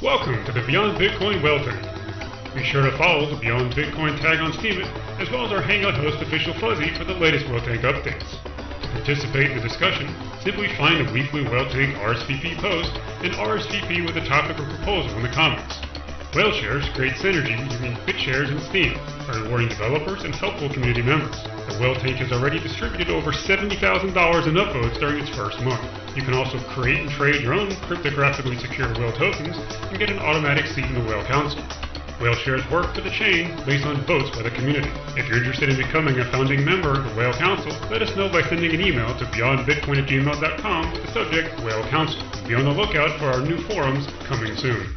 Welcome to the Beyond Bitcoin Whaletank. Be sure to follow the Beyond Bitcoin tag on Steemit, as well as our Hangout host Official Fuzzy for the latest Whaletank updates. To participate in the discussion, simply find a weekly Whaletank RSVP post and RSVP with a topic or proposal in the comments. WhaleShares creates synergy between BitShares and Steem by rewarding developers and helpful community members. The Whaletank has already distributed over $70,000 in upvotes during its first month. You can also create and trade your own cryptographically secure whale tokens and get an automatic seat in the Whale Council. WhaleShares work for the chain based on votes by the community. If you're interested in becoming a founding member of the Whale Council, let us know by sending an email to beyondbitcoin@gmail.com with the subject Whale Council. Be on the lookout for our new forums coming soon.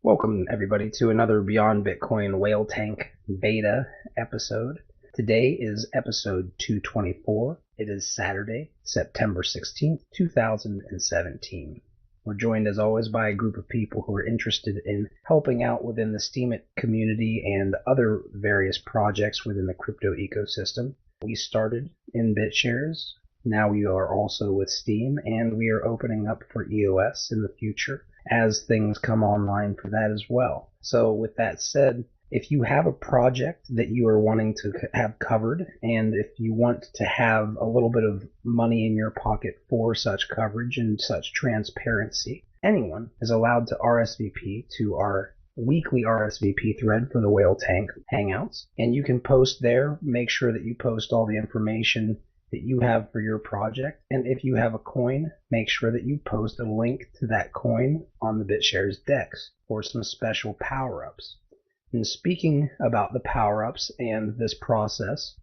Welcome everybody to another Beyond Bitcoin Whaletank beta episode. Today is episode 224. It is Saturday, September 16th, 2017. We're joined as always by a group of people who are interested in helping out within the Steemit community and other various projects within the crypto ecosystem. We started in BitShares. Now we are also with Steem, and we are opening up for EOS in the future as things come online for that as well. So with that said, if you have a project that you are wanting to have covered, and if you want to have a little bit of money in your pocket for such coverage and such transparency, anyone is allowed to RSVP to our weekly RSVP thread for the Whaletank Hangouts. And you can post there, make sure that you post all the information that you have for your project. And if you have a coin, make sure that you post a link to that coin on the BitShares DEX for some special power-ups. And speaking about the power-ups and this process,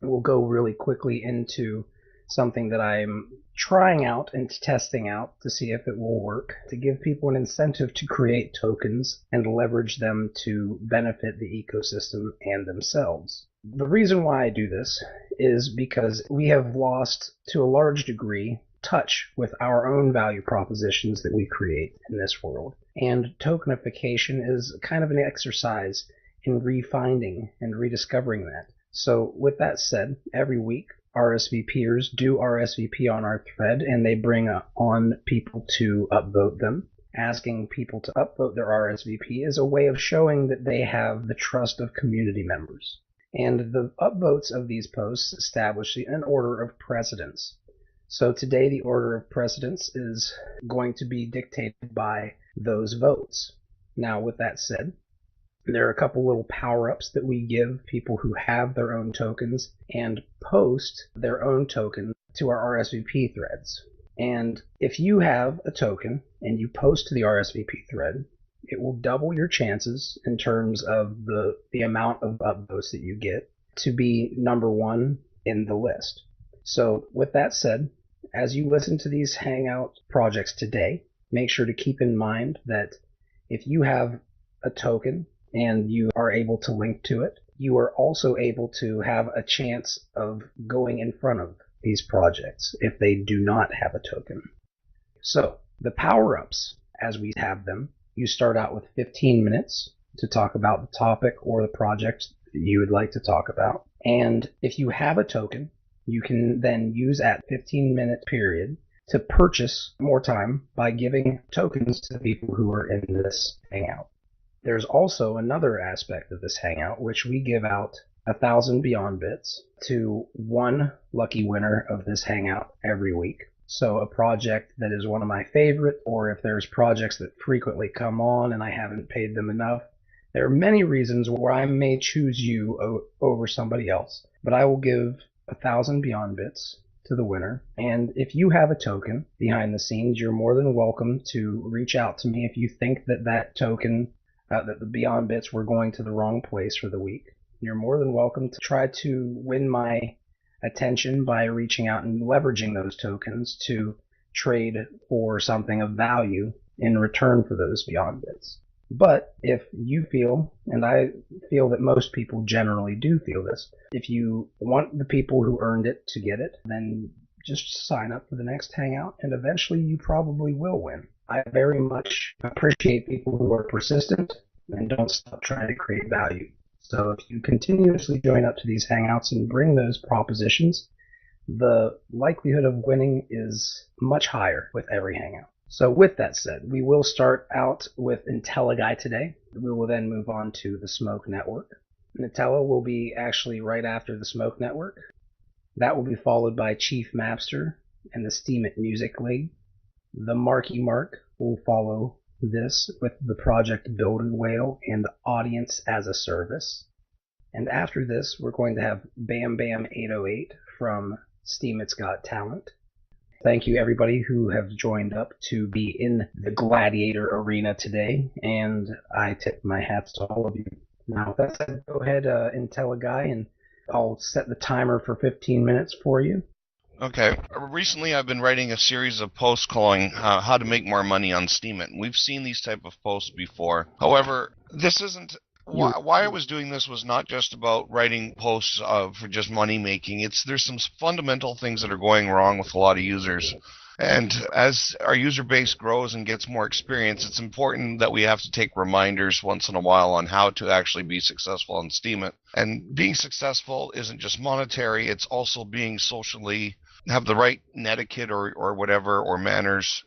we'll go really quickly into something that I'm trying out and testing out to see if it will work, to give people an incentive to create tokens and leverage them to benefit the ecosystem and themselves. The reason why I do this is because we have lost, to a large degree, touch with our own value propositions that we create in this world. And tokenification is kind of an exercise in refinding and rediscovering that. So with that said, every week RSVPers do RSVP on our thread, and they bring on people to upvote them. Asking people to upvote their RSVP is a way of showing that they have the trust of community members. And the upvotes of these posts establish an order of precedence. So today the order of precedence is going to be dictated by those votes. Now with that said, there are a couple little power-ups that we give people who have their own tokens and post their own token to our RSVP threads. And if you have a token and you post to the RSVP thread, it will double your chances in terms of the amount of upvotes that you get to be number one in the list. So with that said, as you listen to these Hangout projects today, make sure to keep in mind that if you have a token and you are able to link to it, you are also able to have a chance of going in front of these projects if they do not have a token. So the power-ups, as we have them, you start out with 15 minutes to talk about the topic or the project that you would like to talk about. And if you have a token, you can then use that 15-minute period to purchase more time by giving tokens to the people who are in this Hangout. There's also another aspect of this Hangout, which we give out 1,000 Beyond Bits to one lucky winner of this Hangout every week. So a project that is one of my favorite, or if there's projects that frequently come on and I haven't paid them enough, there are many reasons where I may choose you over somebody else. But I will give 1,000 Beyond Bits to the winner. And if you have a token behind the scenes, you're more than welcome to reach out to me if you think that that token, that the Beyond Bits were going to the wrong place for the week. You're more than welcome to try to win my attention by reaching out and leveraging those tokens to trade for something of value in return for those Beyond Bits. But if you feel, and I feel that most people generally do feel this, if you want the people who earned it to get it, then just sign up for the next Hangout, and eventually you probably will win. I very much appreciate people who are persistent and don't stop trying to create value. So if you continuously join up to these Hangouts and bring those propositions, the likelihood of winning is much higher with every Hangout. So with that said, we will start out with IntelliGuy today. We will then move on to the Smoke.Network. Nutella will be actually right after the Smoke.Network. That will be followed by Chief Mapster and the Steemit Music League. The Marky Mark will follow this with the project BuildAWhale and the Audience as a Service. And after this, we're going to have Bam Bam 808 from Steemit's Got Talent. Thank you everybody who have joined up to be in the gladiator arena today, and I tip my hats to all of you. Now, with that said, go ahead, IntelliGuy, and I'll set the timer for 15 minutes for you. Okay. Recently, I've been writing a series of posts calling how to make more money on Steemit. We've seen these type of posts before. However, this isn't... Why I was doing this was not just about writing posts for just money making. There's some fundamental things that are going wrong with a lot of users. And as our user base grows and gets more experience, it's important that we have to take reminders once in a while on how to actually be successful on Steemit. And being successful isn't just monetary, it's also being socially, have the right netiquette or whatever, or manners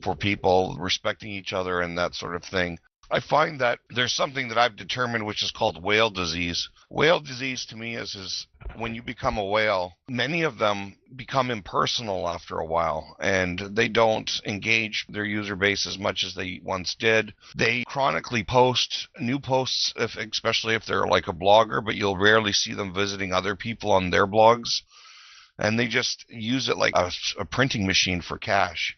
for people, respecting each other and that sort of thing. I find that there's something that I've determined which is called whale disease. Whale disease to me is when you become a whale, many of them become impersonal after a while, and they don't engage their user base as much as they once did. They chronically post new posts, especially if they're like a blogger, but you'll rarely see them visiting other people on their blogs. And they just use it like a printing machine for cash.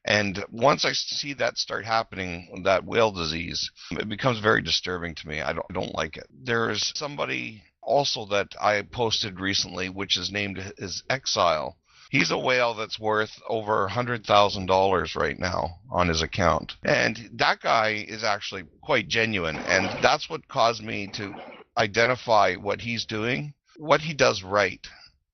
And once I see that start happening, that whale disease, it becomes very disturbing to me. I don't like it. There is somebody also that I posted recently, which is named as Exile. He's a whale that's worth over $100,000 right now on his account. And that guy is actually quite genuine. And that's what caused me to identify what he's doing, what he does right.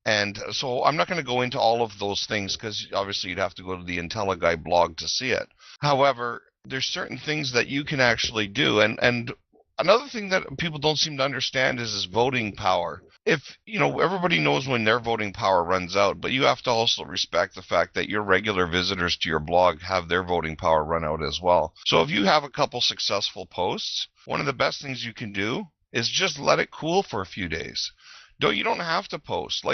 And so I'm not going to go into all of those things because obviously you'd have to go to the IntelliGuy blog to see it. However, there's certain things that you can actually do. And another thing that people don't seem to understand is voting power. If, everybody knows when their voting power runs out, but you have to also respect the fact that your regular visitors to your blog have their voting power run out as well. So if you have a couple successful posts, one of the best things you can do is just let it cool for a few days. You don't have to post.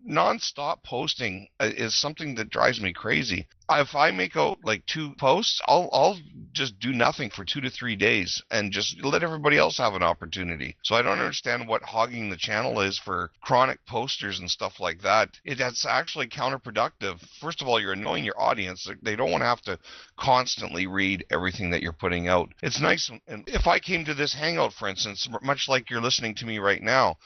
Non-stop posting is something that drives me crazy. If I make out like 2 posts, I'll just do nothing for 2 to 3 days and just let everybody else have an opportunity. So I don't understand what hogging the channel is for chronic posters and stuff like that. That's actually counterproductive. First of all, you're annoying your audience. They don't want to have to constantly read everything that you're putting out. It's nice. And if I came to this Hangout, for instance, much like you're listening to me right now,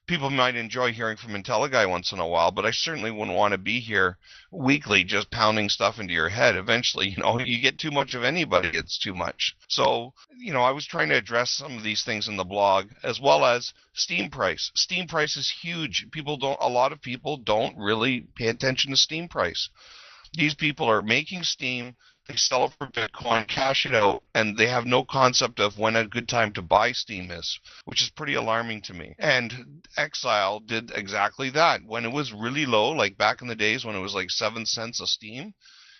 people might enjoy hearing from IntelliGuy once in a while, but I certainly wouldn't want to be here weekly just pounding stuff into your head. Eventually, you get too much of anybody, it's too much. So, I was trying to address some of these things in the blog, as well as Steem price. Steem price is huge. A lot of people don't really pay attention to Steem price. These people are making Steem, they sell it for Bitcoin, cash it out, and they have no concept of when a good time to buy Steem is, which is pretty alarming to me. And Exile did exactly that. When it was really low, like back in the days when it was like 7 cents a Steem,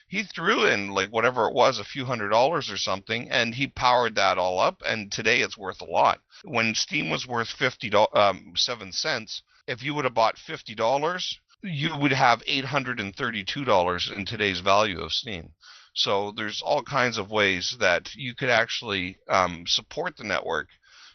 he threw in like whatever it was, a few $100s or something, and he powered that all up, and today it's worth a lot. When Steem was worth 7 cents, if you would have bought $50, you would have $832 in today's value of Steem. So there's all kinds of ways that you could actually support the network,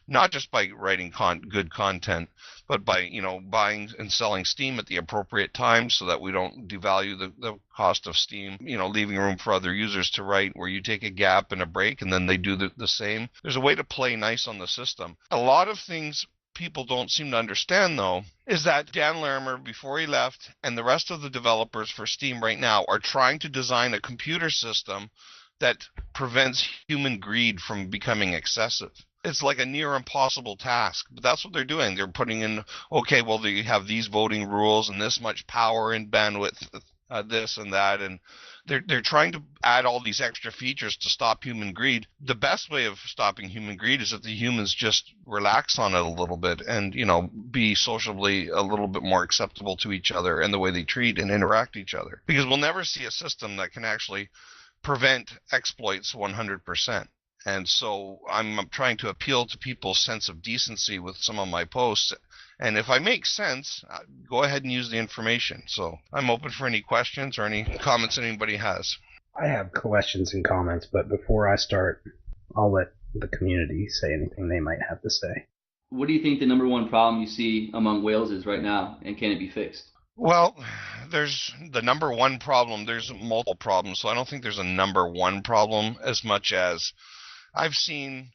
not just by writing good content, but by buying and selling Steem at the appropriate time so that we don't devalue the cost of Steem, leaving room for other users to write where you take a gap and a break and then they do the same. There's a way to play nice on the system. A lot of things people don't seem to understand, though, is that Dan Larimer, before he left, and the rest of the developers for Steem right now are trying to design a computer system that prevents human greed from becoming excessive. It's like a near impossible task, but that's what they're doing. They're putting in, okay, well, they have these voting rules and this much power and bandwidth, this and that, and they're trying to add all these extra features to stop human greed. The best way of stopping human greed is if the humans just relax on it a little bit and, be socially a little bit more acceptable to each other and the way they treat and interact each other. Because we'll never see a system that can actually prevent exploits 100%. And so I'm trying to appeal to people's sense of decency with some of my posts. And if I make sense, go ahead and use the information. So I'm open for any questions or any comments anybody has. I have questions and comments, but before I start, I'll let the community say anything they might have to say. What do you think the number one problem you see among whales is right now, and can it be fixed? Well, there's the number one problem. There's multiple problems, so I don't think there's a number one problem as much as I've seen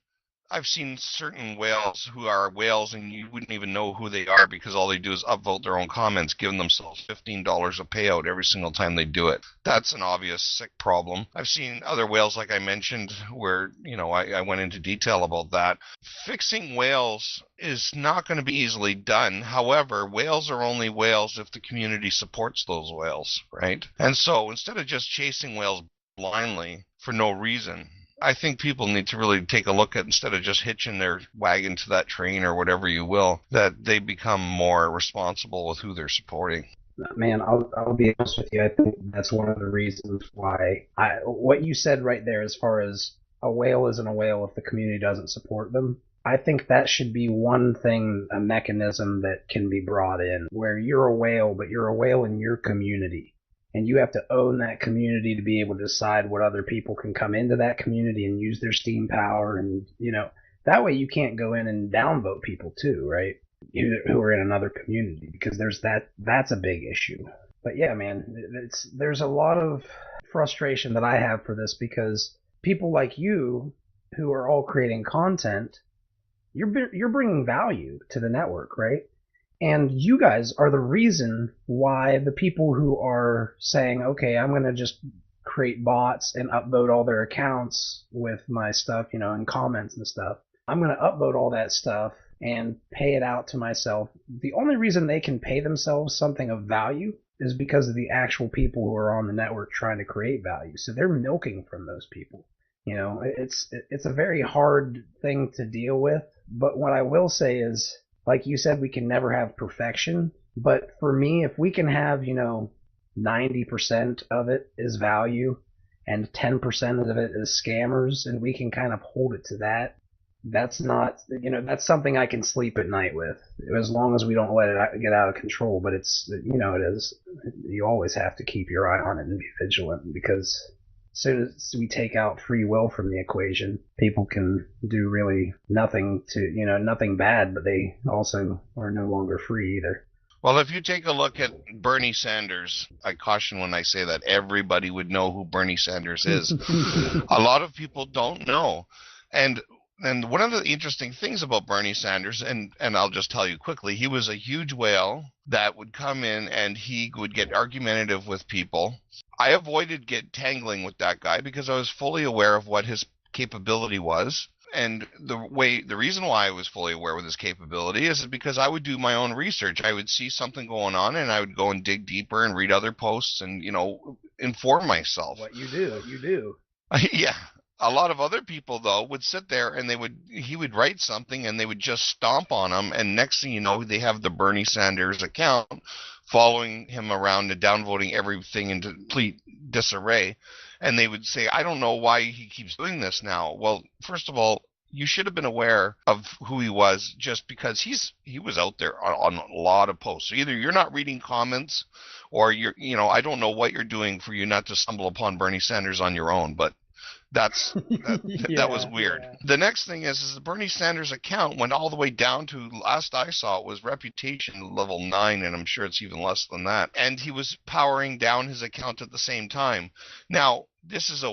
certain whales who are whales and you wouldn't even know who they are because all they do is upvote their own comments, giving themselves $15 a payout every single time they do it. That's an obvious sick problem. I've seen other whales, like I mentioned, where, I went into detail about that. Fixing whales is not going to be easily done. However, whales are only whales if the community supports those whales, right? And so instead of just chasing whales blindly for no reason, I think people need to really take a look at, instead of just hitching their wagon to that train or whatever you will, that they become more responsible with who they're supporting. Man, I'll be honest with you. I think that's one of the reasons why what you said right there, as far as a whale isn't a whale if the community doesn't support them. I think that should be one thing, a mechanism that can be brought in, where you're a whale, but you're a whale in your community. And you have to own that community to be able to decide what other people can come into that community and use their Steem power. And, that way you can't go in and downvote people too, right? Who are in another community, because that's a big issue. But yeah, man, there's a lot of frustration that I have for this, because people like you who are all creating content, you're bringing value to the network, right? And you guys are the reason why the people who are saying, okay, I'm going to just create bots and upvote all their accounts with my stuff, and comments and stuff. I'm going to upvote all that stuff and pay it out to myself. The only reason they can pay themselves something of value is because of the actual people who are on the network trying to create value. So they're milking from those people. It's a very hard thing to deal with. But what I will say is, like you said, we can never have perfection. But for me, if we can have, 90% of it is value and 10% of it is scammers, and we can kind of hold it to that, that's not, that's something I can sleep at night with, as long as we don't let it get out of control. But it's, it is, you always have to keep your eye on it and be vigilant, because as soon as we take out free will from the equation, people can do really nothing nothing bad, but they also are no longer free either. Well, if you take a look at Bernie Sanders, I caution when I say that everybody would know who Bernie Sanders is. A lot of people don't know. And one of the interesting things about Bernie Sanders, and I'll just tell you quickly, he was a huge whale that would come in and he would get argumentative with people. I avoided tangling with that guy because I was fully aware of what his capability was. And the reason why I was fully aware with his capability is because I would do my own research. I would see something going on and I would go and dig deeper and read other posts and, inform myself. What you do. Yeah. A lot of other people, though, would sit there and he would write something and they would just stomp on him. And next thing you know, they have the Bernie Sanders account following him around and downvoting everything into complete disarray. And they would say, I don't know why he keeps doing this now. Well, first of all, you should have been aware of who he was, just because he was out there on a lot of posts. So either you're not reading comments, or I don't know what you're doing for you not to stumble upon Bernie Sanders on your own, but that was weird. Yeah. The next thing is the Bernie Sanders account went all the way down to, last I saw, it was reputation level 9, and I'm sure it's even less than that. And he was powering down his account at the same time. Now, this is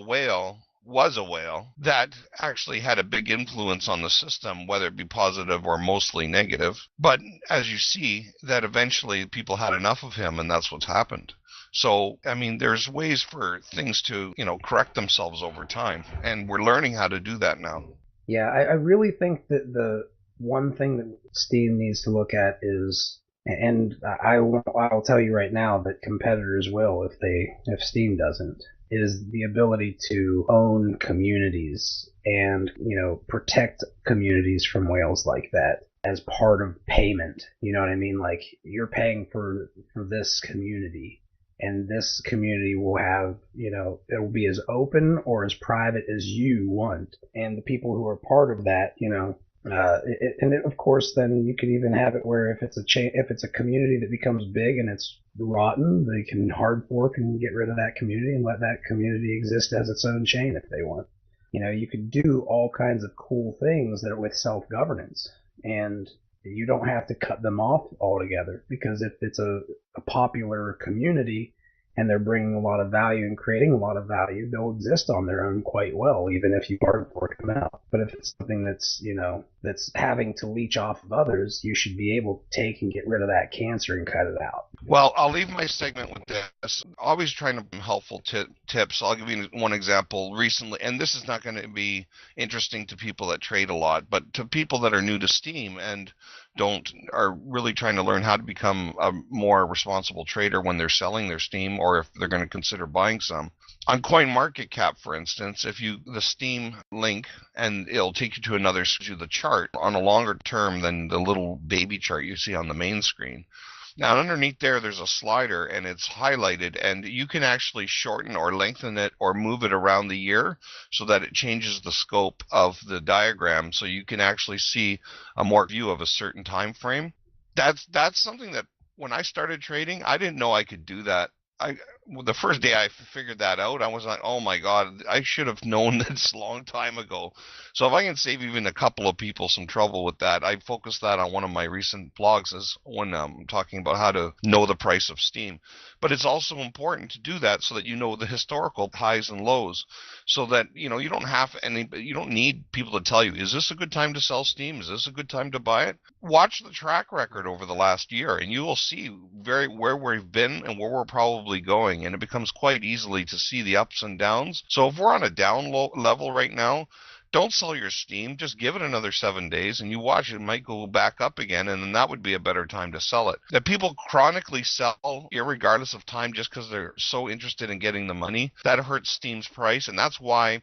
was a whale that actually had a big influence on the system, whether it be positive or mostly negative. But as you see, that eventually people had enough of him, and that's what's happened. So, there's ways for things to, correct themselves over time, and we're learning how to do that now. Yeah, I really think that the one thing that Steem needs to look at is, and I'll tell you right now that competitors will if Steem doesn't, is the ability to own communities and, protect communities from whales like that as part of payment. You know what I mean? Like, you're paying for this community, and this community will have, it'll be as open or as private as you want. And the people who are part of that, of course, then you could even have it where if it's a community that becomes big and it's rotten, they can hard fork and get rid of that community and let that community exist as its own chain if they want. You could do all kinds of cool things that are with self-governance, and you don't have to cut them off altogether, because if it's a popular community and they're bringing a lot of value and creating a lot of value, they'll exist on their own quite well, even if you hard fork them out. But if it's something that's, that's having to leech off of others, you should be able to take and get rid of that cancer and cut it out. Well, I'll leave my segment with this. Always trying to helpful tips. I'll give you one example recently, and this is not going to be interesting to people that trade a lot, but to people that are new to Steem and are really trying to learn how to become a more responsible trader when they're selling their Steem, or if they're going to consider buying some. On CoinMarketCap, for instance, if the Steem link, and it'll take you to the chart on a longer term than the little baby chart you see on the main screen. Now, underneath there's a slider, and it's highlighted, and you can actually shorten or lengthen it or move it around the year so that it changes the scope of the diagram, so you can actually see a more view of a certain time frame. That's something that when I started trading, I didn't know I could do that. The first day I figured that out, I was like, oh my God, I should have known this a long time ago. So if I can save even a couple of people some trouble with that, I focused that on one of my recent blogs as when I'm talking about how to know the price of Steem. But it's also important to do that so that you know the historical highs and lows, so that you don't need people to tell you, is this a good time to sell Steem? Is this a good time to buy it? Watch the track record over the last year, and you will see where we've been and where we're probably going, and it becomes quite easily to see the ups and downs. So if we're on a down low level right now, don't sell your Steem. Just give it another 7 days, and you watch it might go back up again, and then that would be a better time to sell it. That people chronically sell, irregardless of time, just because they're so interested in getting the money, that hurts Steem's price, and that's why.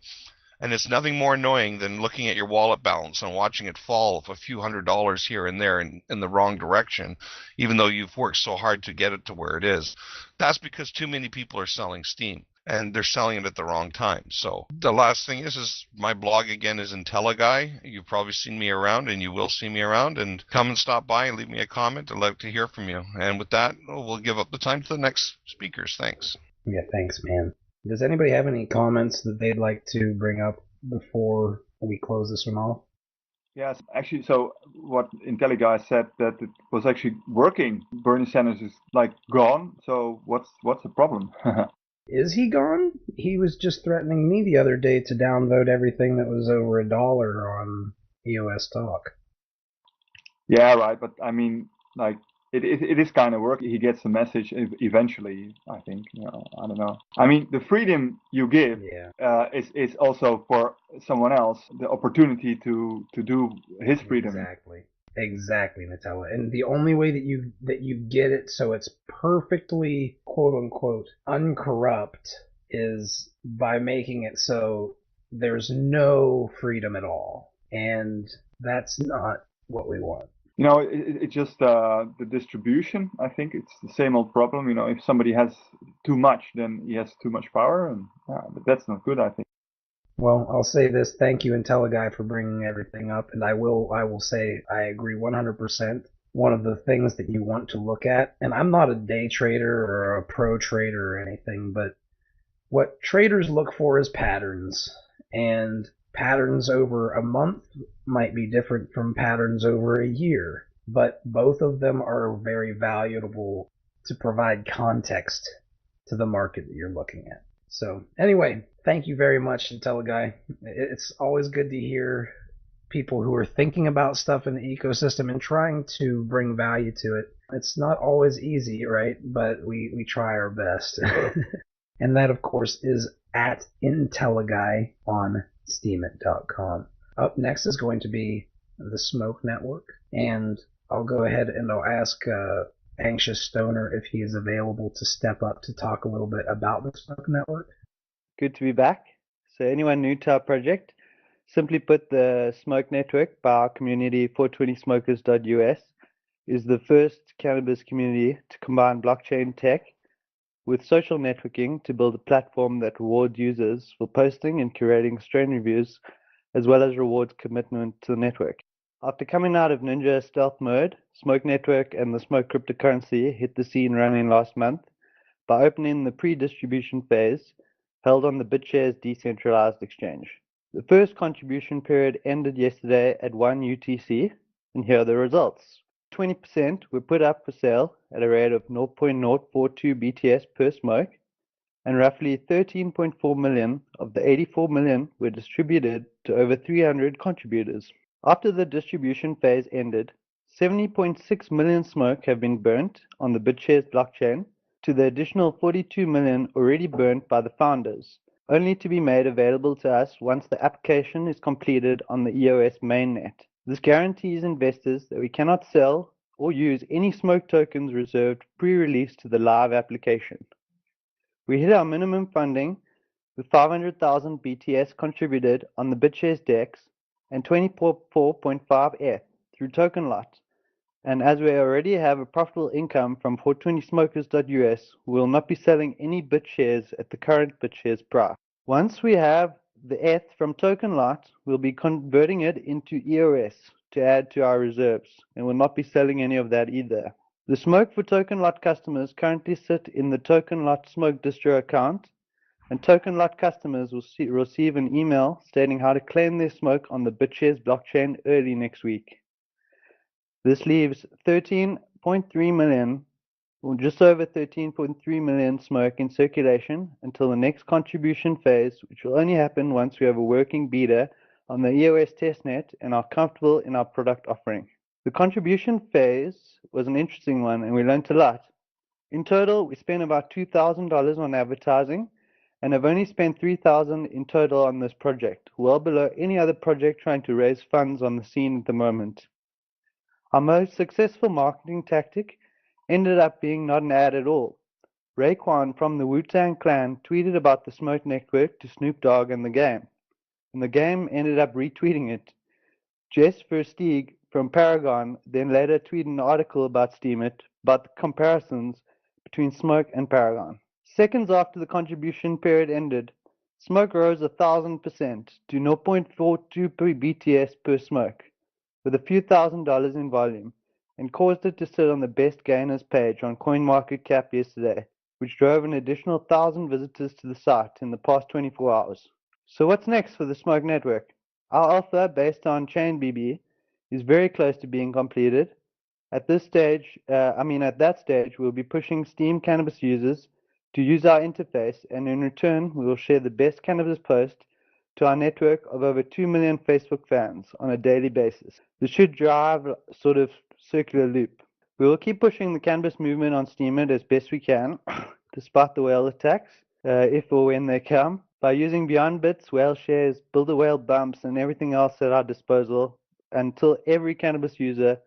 And it's nothing more annoying than looking at your wallet balance and watching it fall a few $100s here and there in the wrong direction, even though you've worked so hard to get it to where it is. That's because too many people are selling Steem, and they're selling it at the wrong time. So the last thing is my blog again is IntelliGuy. You've probably seen me around, and you will see me around, and come and stop by and leave me a comment. I'd like to hear from you. And with that, we'll give up the time to the next speakers. Thanks. Yeah, thanks, man. Does anybody have any comments that they'd like to bring up before we close this one off? Yes, actually, so what IntelliGuy said, that it was actually working. Bernie Sanders is gone, so what's the problem? Is he gone? He was just threatening me the other day to downvote everything that was over $1 on EOS Talk. Yeah, right, but I mean, it is kind of work. He gets the message eventually, I think. I don't know. I mean, the freedom you give is also for someone else the opportunity to do his freedom. Exactly, Nutella. And the only way that you get it so it's perfectly, quote unquote, uncorrupt is by making it so there's no freedom at all. And that's not what we want. It's just the distribution. I think it's the same old problem. If somebody has too much, then he has too much power, and but that's not good, I think. Well, I'll say this. Thank you, IntelliGuy, for bringing everything up, and I will say I agree 100%. One of the things that you want to look at, and I'm not a day trader or a pro trader or anything, but what traders look for is patterns, and patterns over a month might be different from patterns over a year, but both of them are very valuable to provide context to the market that you're looking at. So anyway, thank you very much, IntelliGuy. It's always good to hear people who are thinking about stuff in the ecosystem and trying to bring value to it. It's not always easy, right? But we try our best. And that, of course, is at IntelliGuy on Steemit.com. Up next is going to be the Smoke.Network, and I'll go ahead and I'll ask Anxious Stoner if he is available to step up to talk a little bit about the Smoke.Network. good to be back. So anyone new to our project, simply put, the Smoke.Network by our community 420smokers.us is the first cannabis community to combine blockchain tech with social networking to build a platform that rewards users for posting and curating strain reviews, as well as rewards commitment to the network. After coming out of Ninja stealth mode, Smoke.Network and the Smoke cryptocurrency hit the scene running last month by opening the pre-distribution phase held on the BitShares decentralized exchange. The first contribution period ended yesterday at 1 UTC, and here are the results. 20% were put up for sale at a rate of 0.042 BTS per smoke, and roughly 13.4 million of the 84 million were distributed to over 300 contributors. After the distribution phase ended, 70.6 million smoke have been burnt on the BitShares blockchain to the additional 42 million already burnt by the founders, only to be made available to us once the application is completed on the EOS mainnet. This guarantees investors that we cannot sell or use any smoke tokens reserved pre-release to the live application. We hit our minimum funding with 500,000 BTS contributed on the BitShares DEX and 24.5 ETH through token lot. And as we already have a profitable income from 420smokers.us, we will not be selling any BitShares at the current BitShares price. Once we have the ETH from token lot, we'll be converting it into EOS to add to our reserves, and will not be selling any of that either. The smoke for token lot customers currently sit in the token lot smoke distro account, and token lot customers will receive an email stating how to claim their smoke on the BitShares blockchain early next week. This leaves 13.3 million, or just over 13.3 million smoke in circulation until the next contribution phase, which will only happen once we have a working beta on the EOS testnet and are comfortable in our product offering. The contribution phase was an interesting one, and we learned a lot. In total, we spent about $2,000 on advertising and have only spent $3,000 in total on this project, well below any other project trying to raise funds on the scene at the moment. Our most successful marketing tactic ended up being not an ad at all. Raekwon from the Wu-Tang Clan tweeted about the Smoke Network to Snoop Dogg and the game ended up retweeting it. Jess Versteeg from Paragon then later tweeted an article about Steemit about the comparisons between Smoke and Paragon. Seconds after the contribution period ended, Smoke rose 1,000% to 0.42 BTS per smoke, with a few $1,000s in volume, and caused it to sit on the best gainers page on CoinMarketCap yesterday, which drove an additional 1,000 visitors to the site in the past 24 hours. So what's next for the Smoke Network? Our alpha, based on ChainBB, is very close to being completed. At that stage, we'll be pushing Steem cannabis users to use our interface, and in return, we will share the best cannabis post to our network of over 2 million Facebook fans on a daily basis. This should drive a sort of circular loop. We will keep pushing the cannabis movement on Steemit as best we can, despite the whale attacks, if or when they come, by using BeyondBitcoin WhaleShares, BuildAWhale bumps, and everything else at our disposal until every cannabis user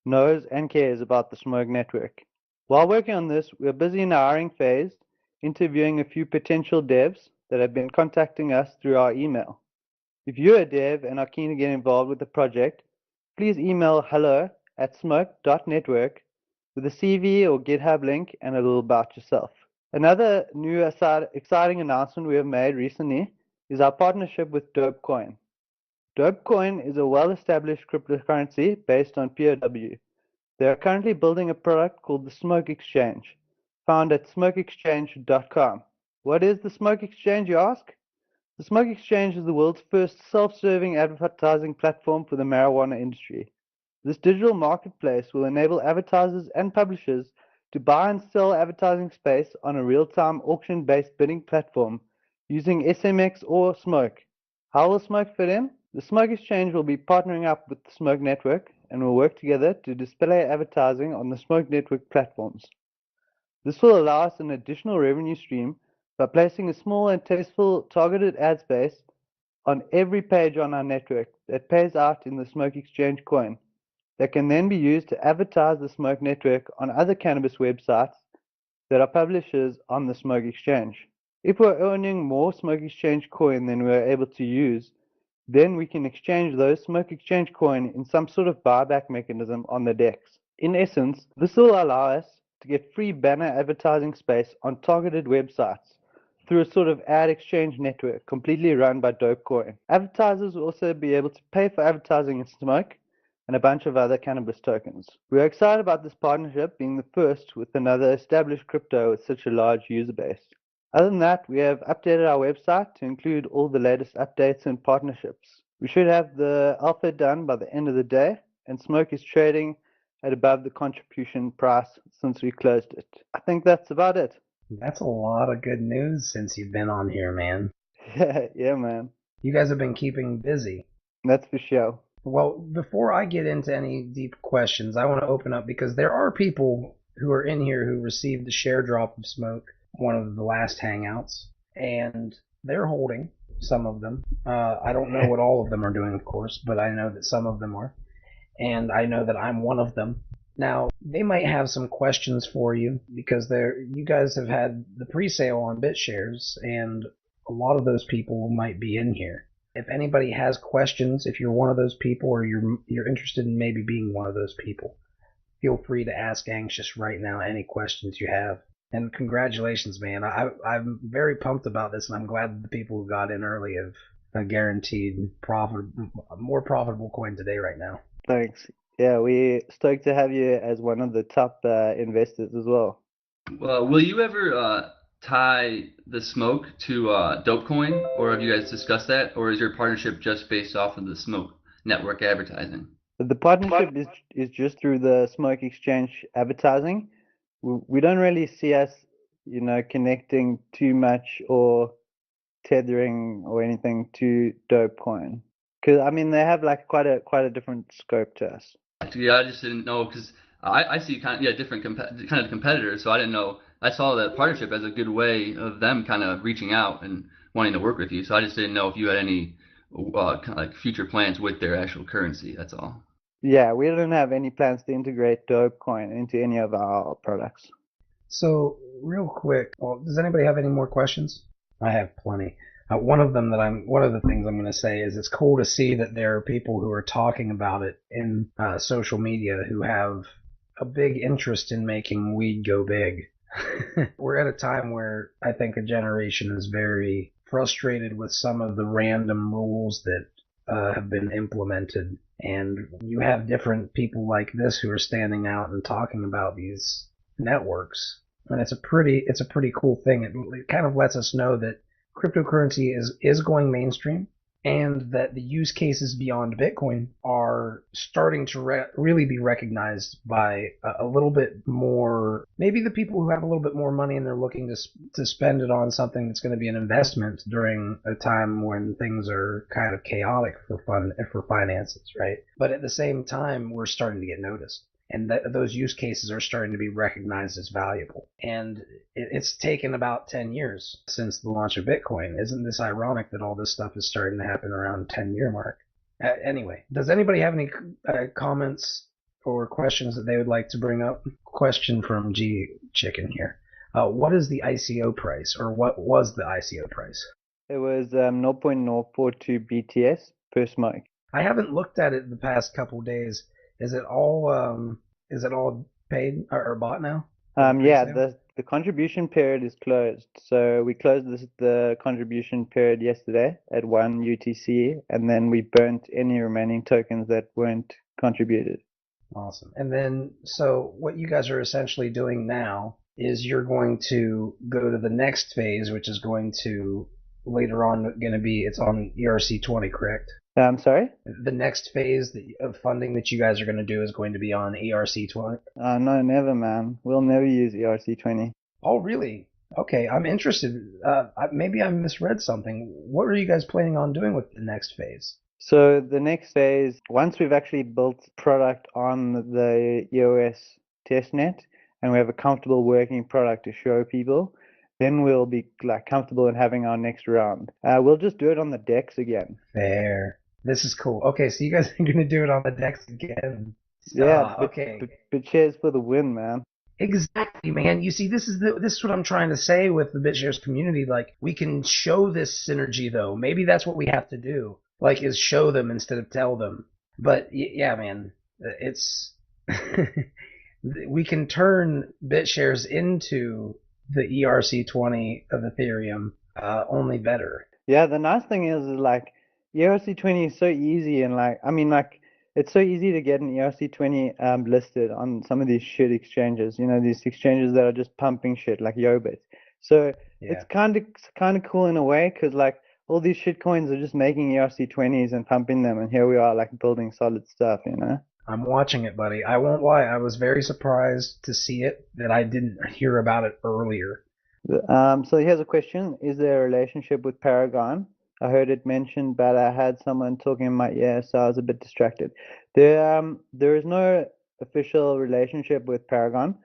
knows and cares about the Smoke Network. While working on this, we are busy in the hiring phase, interviewing a few potential devs that have been contacting us through our email. If you're a dev and are keen to get involved with the project, please email hello@smoke.network with a CV or GitHub link and a little about yourself. Another new exciting announcement we have made recently is our partnership with Dopecoin. Dopecoin is a well-established cryptocurrency based on POW. They are currently building a product called the Smoke Exchange, found at smokeexchange.com. What is the Smoke Exchange, you ask? The Smoke Exchange is the world's first self-serving advertising platform for the marijuana industry. This digital marketplace will enable advertisers and publishers to buy and sell advertising space on a real-time auction-based bidding platform using SMX or Smoke. How will Smoke fit in? The Smoke Exchange will be partnering up with the Smoke Network and will work together to display advertising on the Smoke Network platforms. This will allow us an additional revenue stream by placing a small and tasteful targeted ad space on every page on our network that pays out in the Smoke Exchange coin that can then be used to advertise the Smoke Network on other cannabis websites that are publishers on the Smoke Exchange. If we're earning more Smoke Exchange coin than we're able to use, then we can exchange those Smoke Exchange coin in some sort of buyback mechanism on the DEX. In essence, this will allow us to get free banner advertising space on targeted websites through a sort of ad exchange network completely run by Dopecoin. Advertisers will also be able to pay for advertising in Smoke and a bunch of other cannabis tokens. We are excited about this partnership being the first with another established crypto with such a large user base. Other than that, we have updated our website to include all the latest updates and partnerships. We should have the alpha done by the end of the day, and Smoke is trading at above the contribution price since we closed it. I think that's about it. That's a lot of good news since you've been on here, man. Yeah, man. You guys have been keeping busy. That's for sure. Well, before I get into any deep questions, I want to open up because there are people who are in here who received the share drop of Smoke, one of the last Hangouts, and they're holding, some of them. I don't know what all of them are doing, of course, but I know that some of them are, and I know that I'm one of them. Now, they might have some questions for you because you guys have had the pre-sale on BitShares, and a lot of those people might be in here. If anybody has questions, if you're one of those people or you're interested in maybe being one of those people, feel free to ask Anxious right now any questions you have. And congratulations, man. I'm very pumped about this, and I'm glad that the people who got in early have a guaranteed more profitable coin today right now. Thanks. Yeah, we're stoked to have you as one of the top investors as well. Will you ever tie the Smoke to Dopecoin, or have you guys discussed that, or is your partnership just based off of the Smoke.Network advertising? The partnership is just through the Smoke Exchange advertising. We don't really see us, connecting too much or tethering or anything to Dopecoin, because I mean they have like quite a different scope to us. Yeah, I just didn't know because I see kind of different kind of competitors, so I didn't know. I saw that partnership as a good way of them kind of reaching out and wanting to work with you. So I just didn't know if you had any kind of like future plans with their actual currency. That's all. Yeah, we don't have any plans to integrate Dopecoin into any of our products. So, real quick, does anybody have any more questions? I have plenty. One of the things I'm going to say is it's cool to see that there are people who are talking about it in social media who have a big interest in making weed go big. We're at a time where I think a generation is very frustrated with some of the random rules that have been implemented, and you have different people like this who are standing out and talking about these networks, and it's a pretty cool thing. It kind of lets us know that cryptocurrency is going mainstream, and that the use cases beyond Bitcoin are starting to really be recognized by a little bit more, maybe the people who have a little bit more money and they're looking to spend it on something that's going to be an investment during a time when things are kind of chaotic for finances, right? But at the same time, we're starting to get noticed. And those use cases are starting to be recognized as valuable. And it's taken about 10 years since the launch of Bitcoin. Isn't this ironic that all this stuff is starting to happen around the 10-year mark? Anyway, does anybody have any comments or questions that they would like to bring up? Question from G Chicken here. What is the ICO price, or what was the ICO price? It was 0.042 BTS per Smoke. I haven't looked at it the past couple days. Is it all paid or bought now? Yeah, the contribution period is closed. So we closed the contribution period yesterday at 1 UTC, and then we burnt any remaining tokens that weren't contributed. Awesome. And then, so what you guys are essentially doing now is you're going to go to the next phase, which is going to later on it's on ERC20, correct? I'm sorry? The next phase of funding that you guys are going to do is going to be on ERC20? No, never, man. We'll never use ERC20. Oh, really? Okay, I'm interested. Maybe I misread something. What are you guys planning on doing with the next phase? So the next phase, once we've actually built product on the EOS testnet, and we have a comfortable working product to show people, then we'll be comfortable in having our next round. We'll just do it on the DEX again. Fair. This is cool. Okay, so you guys are going to do it on the DEX again. Yeah, okay. But cheers for the win, man. Exactly, man. You see, this is what I'm trying to say with the BitShares community. Like, we can show this synergy, though. Maybe that's what we have to do. Like, is show them instead of tell them. But yeah, man, it's we can turn BitShares into the ERC20 of Ethereum, only better. Yeah, the nice thing is like ERC20 is so easy, and like I mean like it's so easy to get an ERC20 listed on some of these shit exchanges. You know, these exchanges that are just pumping shit like Yobit. So it's kind of cool in a way because like all these shit coins are just making ERC20s and pumping them, and here we are like building solid stuff. You know. I'm watching it, buddy. I won't lie. I was very surprised to see it that I didn't hear about it earlier. So here's a question. Is there a relationship with Paragon? I heard it mentioned, but I had someone talking in my ear, so I was a bit distracted. There is no official relationship with Paragon.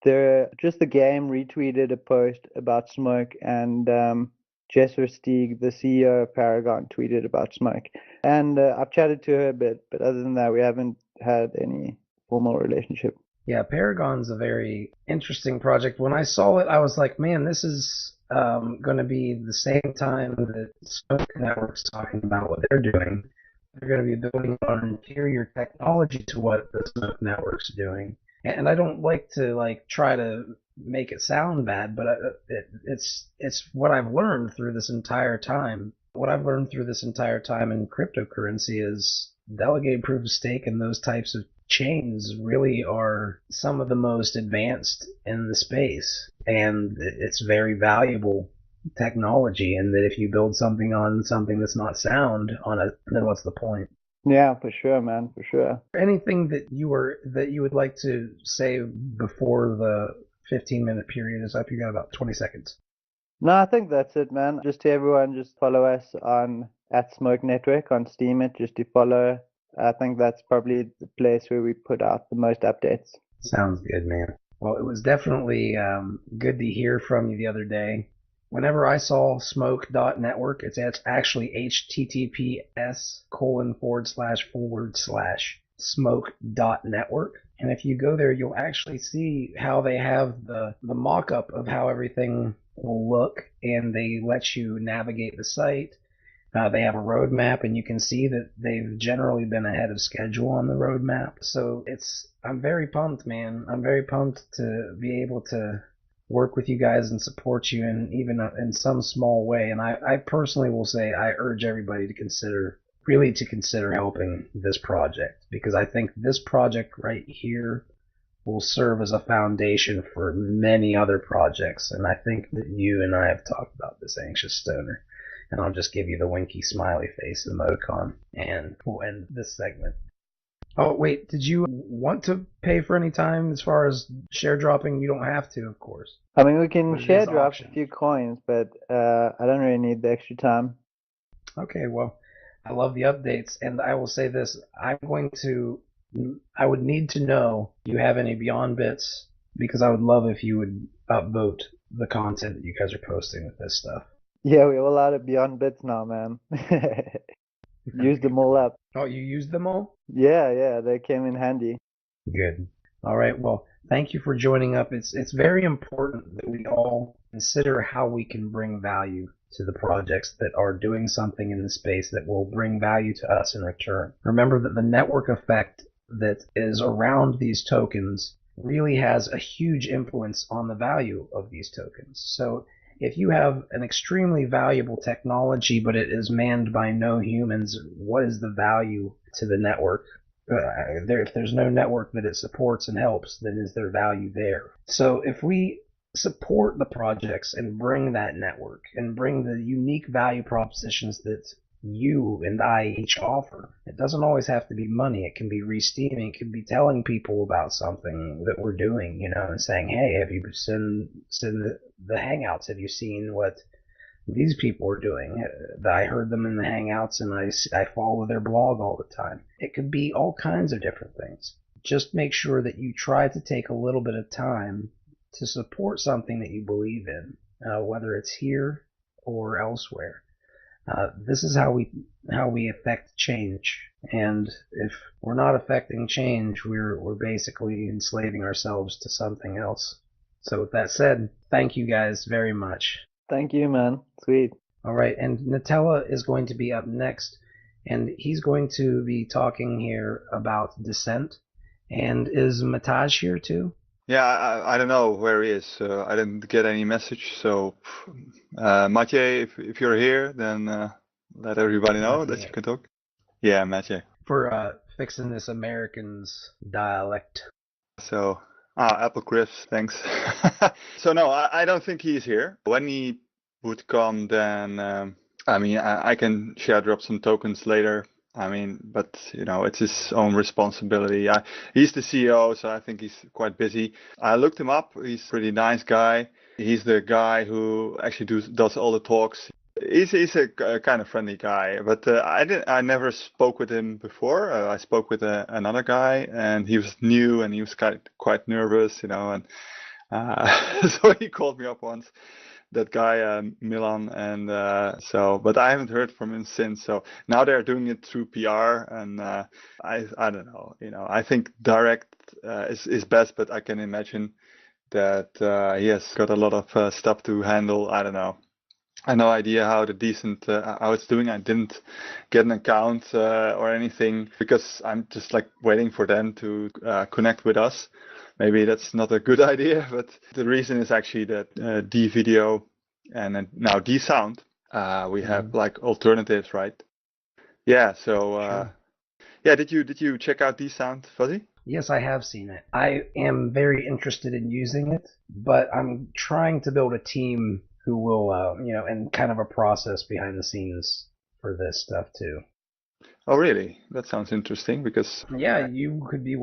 Just the game retweeted a post about Smoke, and Jesser Stieg, the CEO of Paragon, tweeted about Smoke. And I've chatted to her a bit, but other than that, we haven't had any formal relationship. Yeah, Paragon's a very interesting project. When I saw it, I was like, man, this is going to be the same time that Smoke.Network's talking about what they're doing. They're going to be building on inferior technology to what the Smoke.Network's doing. And I don't like to try to make it sound bad, but it's what I've learned through this entire time. What I've learned through this entire time in cryptocurrency is delegated proof of stake and those types of chains really are some of the most advanced in the space, and it's very valuable technology, and that if you build something on something that's not sound on it, then what's the point? Yeah, for sure, man, for sure. Anything that you would like to say before the 15-minute period is up? You got about 20 seconds. No, I think that's it, man. Just to everyone, just follow us on @Smoke.Network on Steemit, just to follow. I think that's probably the place where we put out the most updates. Sounds good, man. Well, it was definitely good to hear from you the other day. Whenever I saw Smoke.Network, it's actually https://smoke.network. And if you go there, you'll actually see how they have the mock-up of how everything will look, and they let you navigate the site. They have a roadmap, and you can see that they've generally been ahead of schedule on the roadmap. So I'm very pumped, man. I'm very pumped to be able to work with you guys and support you even in some small way. And I personally will say I urge everybody to consider helping this project, because I think this project right here will serve as a foundation for many other projects. And I think that you and I have talked about this, Anxious Stoner. And I'll just give you the winky smiley face emoticon, and we'll end this segment. Oh, wait, did you want to pay for any time as far as share dropping? You don't have to, of course. I mean, we can share drop a few coins, but I don't really need the extra time. Okay, well, I love the updates, and I will say this. I would need to know if you have any Beyond Bits, because I would love if you would upvote the content that you guys are posting with this stuff. Yeah, we're all out of Beyond Bits now, man. Used them all up. Oh, you used them all? Yeah, they came in handy. Good. All right, well, thank you for joining up. It's very important that we all consider how we can bring value to the projects that are doing something in the space that will bring value to us in return. Remember that the network effect that is around these tokens really has a huge influence on the value of these tokens. So if you have an extremely valuable technology, but it is manned by no humans, what is the value to the network? If there's no network that it supports and helps, then is there value there? So if we support the projects and bring that network and bring the unique value propositions that you and I each offer, it doesn't always have to be money. It can be resteaming. It can be telling people about something that we're doing, and saying, hey, have you seen the Hangouts? Have you seen what these people are doing? I heard them in the Hangouts, and I follow their blog all the time. It could be all kinds of different things. Just make sure that you try to take a little bit of time to support something that you believe in, whether it's here or elsewhere. This is how we affect change. And if we're not affecting change, we're basically enslaving ourselves to something else. So with that said, thank you guys very much. Thank you, man. Sweet. All right, and Nutella is going to be up next, and he's going to be talking here about dissent. And is Mataj here too? Yeah, I don't know where he is. I didn't get any message. So, Mathieu, if you're here, then let everybody know that you can talk. Yeah, Mathieu. For fixing this American's dialect. So, Apple Crisps, thanks. So no, I don't think he's here. When he would come, then I can share drop some tokens later. But it's his own responsibility. He's the CEO, so I think he's quite busy. I looked him up. He's a pretty nice guy. He's the guy who actually does all the talks. He's a kind of friendly guy, but I never spoke with him before. I spoke with another guy, and he was new, and he was quite nervous, and so he called me up once. That guy Milan, and but I haven't heard from him since. So now they're doing it through PR, and I don't know. I think direct is best, but I can imagine that he has got a lot of stuff to handle. I don't know. I have no idea how how it's doing. I didn't get an account or anything because I'm just waiting for them to connect with us. Maybe that's not a good idea, but the reason is actually that D video and now D sound, we have alternatives, right? Yeah. So Sure. Yeah, did you check out D sound, Fuzzy? Yes, I have seen it. I am very interested in using it, but I'm trying to build a team who will, and kind of a process behind the scenes for this stuff too. Oh, really? That sounds interesting because... Yeah, you could be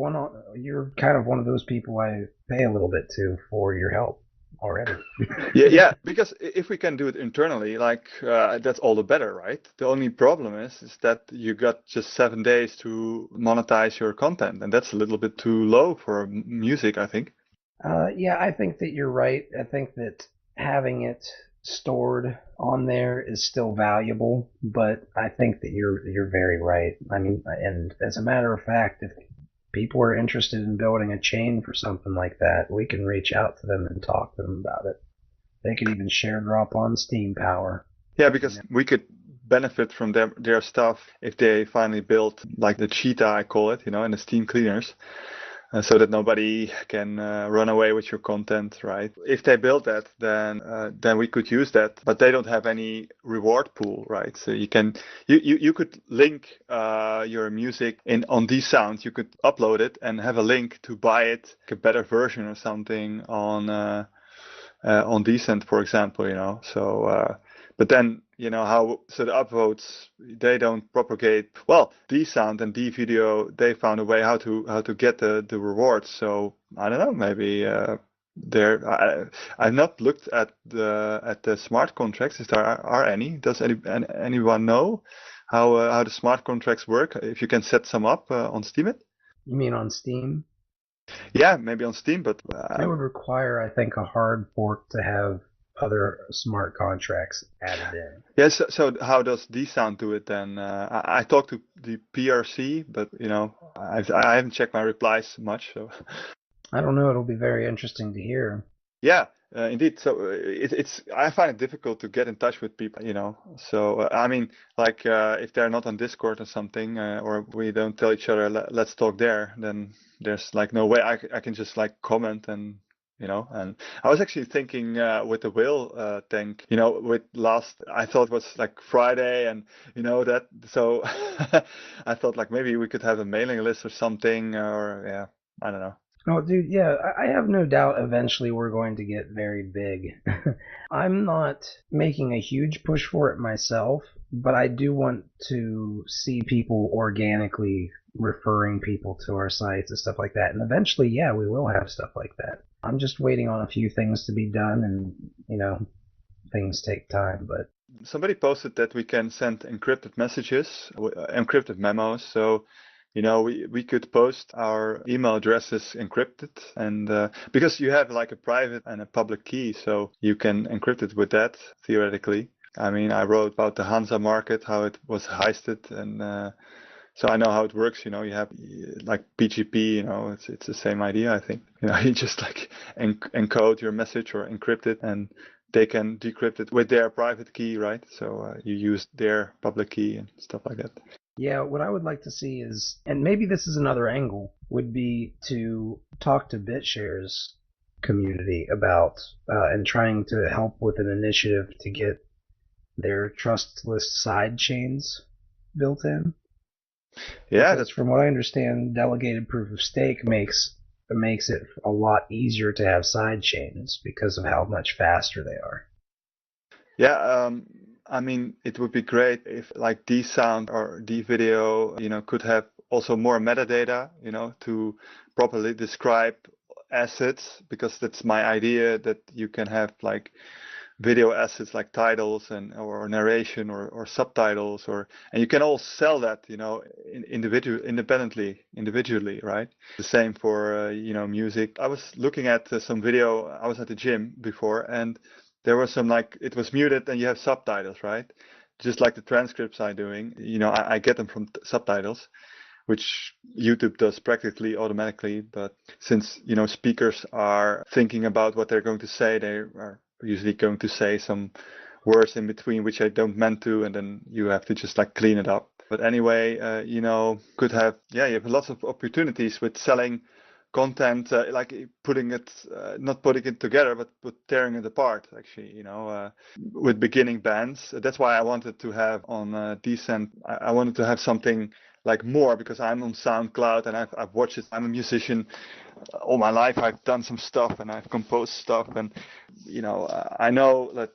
you're kind of one of those people I pay a little bit to for your help already. yeah, because if we can do it internally, that's all the better, right? The only problem is that you got just 7 days to monetize your content, and that's a little bit too low for music, I think. Yeah, I think that you're right. I think that having it stored on there is still valuable, but I think that you're very right. And as a matter of fact, if people are interested in building a chain for something like that, we can reach out to them and talk to them about it. They could even share drop on Steem Power. Yeah, because we could benefit from their stuff if they finally build the cheetah, I call it, and the Steam cleaners. So that nobody can run away with your content, right? If they build that, then we could use that, but they don't have any reward pool, right? So you could link your music on these sounds. You could upload it and have a link to buy it, a better version or something on Decent, for example. So but then the upvotes, they don't propagate. Well, D sound and D video, they found a way how to get the rewards. So I don't know, maybe I've not looked at the smart contracts. If there are any, does anyone know how the smart contracts work? If you can set some up on Steemit? You mean on Steam? Yeah, maybe on Steam, but it would require, I think, a hard fork to have other smart contracts added in. Yes. So how does D-Sound do it then? I talked to the PRC, but I haven't checked my replies much. So I don't know. It'll be very interesting to hear. Yeah, indeed. So I find it difficult to get in touch with people. So if they're not on Discord or something, or we don't tell each other let's talk there, then there's no way I can just comment and. And I was actually thinking with the whale tank, with I thought it was Friday and, that. So I thought maybe we could have a mailing list or something or, I don't know. Oh, dude, yeah, I have no doubt eventually we're going to get very big. I'm not making a huge push for it myself, but I do want to see people organically referring people to our sites and stuff like that. And eventually, yeah, we will have stuff like that. I'm just waiting on a few things to be done, and, things take time, but... Somebody posted that we can send encrypted messages, encrypted memos, so... we could post our email addresses encrypted, and because you have a private and a public key, so you can encrypt it with that theoretically. I mean, I wrote about the Hansa market, how it was heisted, and so I know how it works. You have like PGP. It's the same idea. I think you just like encode your message or encrypt it, and they can decrypt it with their private key, right? So you use their public key and stuff like that. Yeah, what I would like to see is, and maybe this is another angle, would be to talk to BitShares community about and trying to help with an initiative to get their trustless side chains built in. Yeah, because from what I understand, delegated proof of stake makes it a lot easier to have side chains because of how much faster they are. Yeah, I mean, it would be great if like DSound or DVideo, could have also more metadata, to properly describe assets, because that's my idea, that you can have like video assets like titles or narration or subtitles, and you can all sell that, individually, right? The same for music. I was looking at some video. I was at the gym before, and there was some, like, it was muted and you have subtitles, right? Just like the transcripts I'm doing, I get them from subtitles, which YouTube does practically automatically. But since, speakers are thinking about what they're going to say, they are usually going to say some words in between which I don't meant to, and then you have to just like clean it up. But anyway, you have lots of opportunities with selling content, like not putting it together, but tearing it apart, actually, with beginning bands. That's why I wanted to have on Decent, I wanted to have something like more, because I'm on SoundCloud and I've watched it. I'm a musician all my life. I've done some stuff and I've composed stuff, and I know that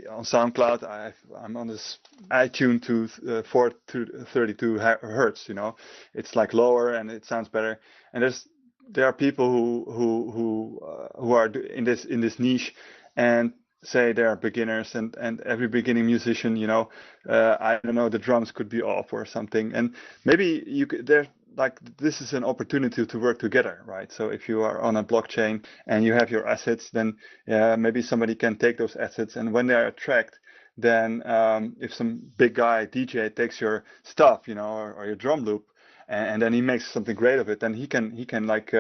on SoundCloud I'm on this iTunes to 4 to 32 hertz. It's like lower and it sounds better. And there are people who are in this niche and say they are beginners, and every beginning musician, I don't know, the drums could be off or something, and maybe this is an opportunity to work together, right? So if you are on a blockchain and you have your assets, then maybe somebody can take those assets, and when they are tracked, then if some big guy DJ takes your stuff, or your drum loop, and then he makes something great of it, then he can like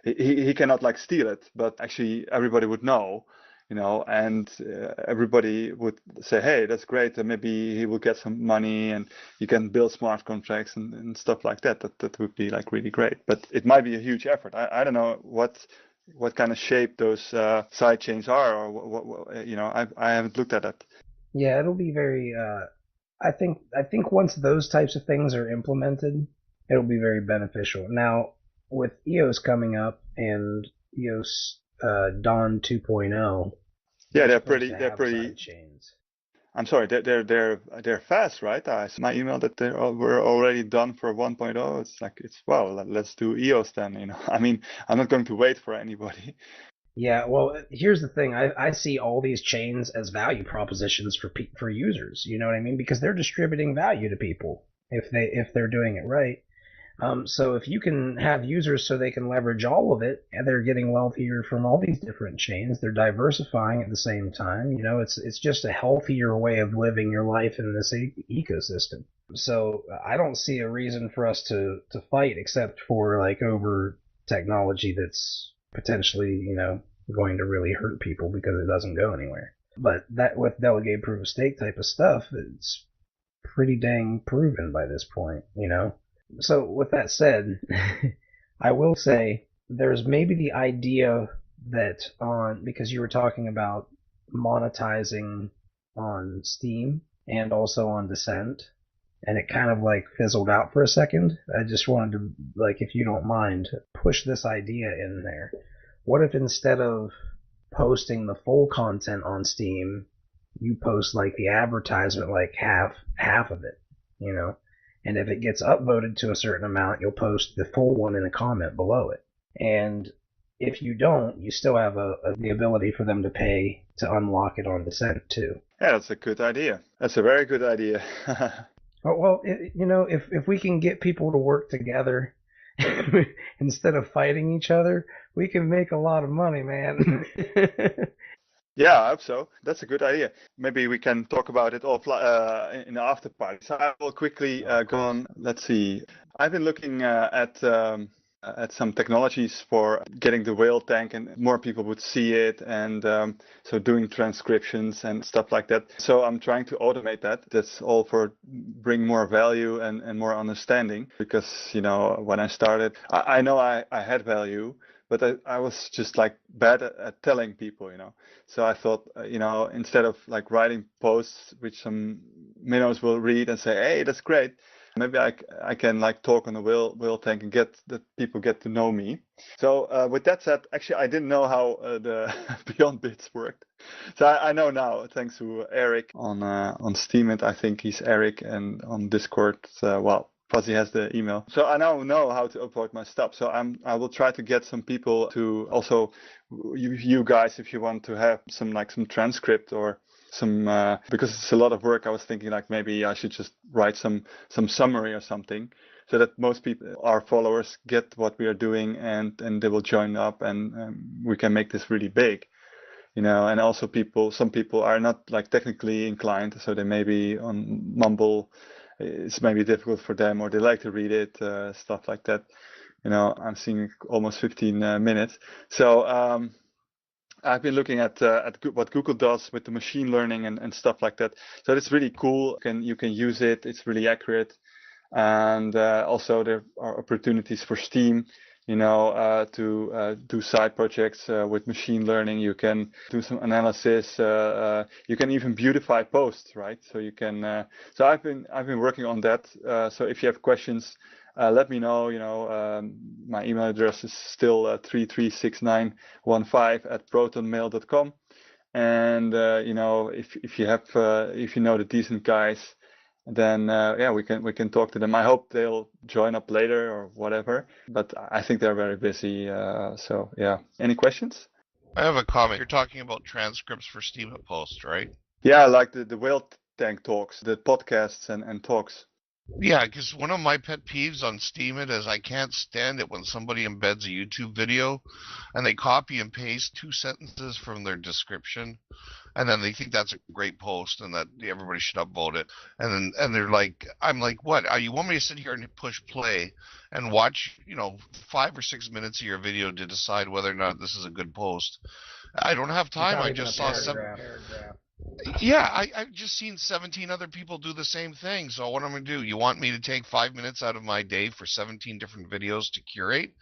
he cannot like steal it, but actually everybody would know, and everybody would say, hey, that's great, and maybe he will get some money, and you can build smart contracts and stuff like that. That would be like really great, but it might be a huge effort. I don't know what kind of shape those side chains are, or what I haven't looked at it. Yeah, it'll be very I think once those types of things are implemented, it'll be very beneficial. Now, with EOS coming up and EOS Dawn 2.0, yeah, they're pretty side chains. I'm sorry, they're fast, right? I saw my email that we're already done for 1.0. It's like, let's do EOS then. I mean, I'm not going to wait for anybody. Yeah, well, here's the thing. I see all these chains as value propositions for users. You know what I mean? Because they're distributing value to people if they're doing it right. So if you can have users so they can leverage all of it, and they're getting wealthier from all these different chains, they're diversifying at the same time. It's just a healthier way of living your life in this ecosystem. So I don't see a reason for us to fight, except for like over technology that's potentially, going to really hurt people because it doesn't go anywhere. But that with delegated proof of stake type of stuff, it's pretty dang proven by this point, So with that said, I will say there's maybe the idea that because you were talking about monetizing on Steem and also on Descent, and it kind of like fizzled out for a second. I just wanted to, like, if you don't mind, push this idea in there. What if instead of posting the full content on Steem, you post like the advertisement, like half of it, And if it gets upvoted to a certain amount, you'll post the full one in a comment below it. And if you don't, you still have the ability for them to pay to unlock it on Descent too. Yeah, that's a good idea. That's a very good idea. Well, if we can get people to work together instead of fighting each other, we can make a lot of money, man. Yeah, I hope so. That's a good idea. Maybe we can talk about it off in the after party. So I will quickly go on. Let's see. I've been looking at some technologies for getting the whale tank, and more people would see it, and so doing transcriptions and stuff like that. So I'm trying to automate that. That's all for bring more value and more understanding. Because when I started, I know I had value, but I was just like bad at telling people. So I thought, instead of like writing posts which some minnows will read and say, hey, that's great, maybe I can like talk on the whale tank and get that people get to know me. So with that said, actually I didn't know how the Beyond Bits worked. So I know now, thanks to Eric on Steemit. I think he's Eric, and on Discord, Fuzzy has the email. So I now know how to upload my stuff. So I will try to get some people to also, you guys, if you want to have some transcript or some, because it's a lot of work. I was thinking like maybe I should just write some summary or something, so that most people, our followers, get what we are doing, and they will join up, and we can make this really big. And also some people are not like technically inclined, so they may be on Mumble. It's maybe difficult for them, or they like to read it, stuff like that. I'm seeing almost 15 minutes. So I've been looking at what Google does with the machine learning and stuff like that. So it's really cool. You can use it. It's really accurate. And also there are opportunities for Steem, to do side projects with machine learning. You can do some analysis. You can even beautify posts, right? So you can. So I've been working on that. So if you have questions, let me know. My email address is still 336915@protonmail.com. And if you know the decent guys, then we can talk to them. I hope they'll join up later or whatever, but I think they're very busy. So yeah. Any questions? I have a comment. You're talking about transcripts for Steemit posts, right? Yeah, like the whale tank talks, the podcasts and talks. Yeah, because one of my pet peeves on Steemit is I can't stand it when somebody embeds a YouTube video and they copy and paste 2 sentences from their description, and then they think that's a great post and that everybody should upvote it. And they're like, I'm like, what? You want me to sit here and push play and watch, 5 or 6 minutes of your video to decide whether or not this is a good post? I don't have time. I just saw I've just seen 17 other people do the same thing. So what I'm going to do, you want me to take 5 minutes out of my day for 17 different videos to curate?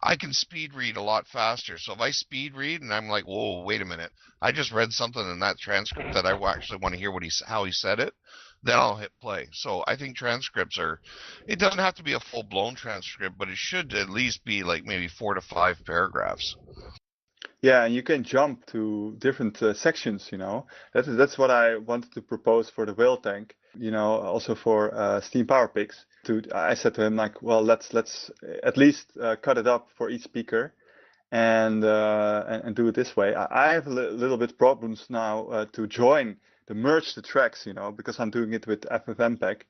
I can speed read a lot faster. So if I speed read and I'm like, whoa, wait a minute, I just read something in that transcript that I actually want to hear how he said it, then I'll hit play. So I think transcripts it doesn't have to be a full-blown transcript, but it should at least be like maybe 4 to 5 paragraphs. Yeah, and you can jump to different sections. That's what I wanted to propose for the whale tank. Also for Steam Power Picks. I said to him like, well, let's at least cut it up for each speaker, and do it this way. I have a little bit problems now to merge the tracks, because I'm doing it with FFmpeg.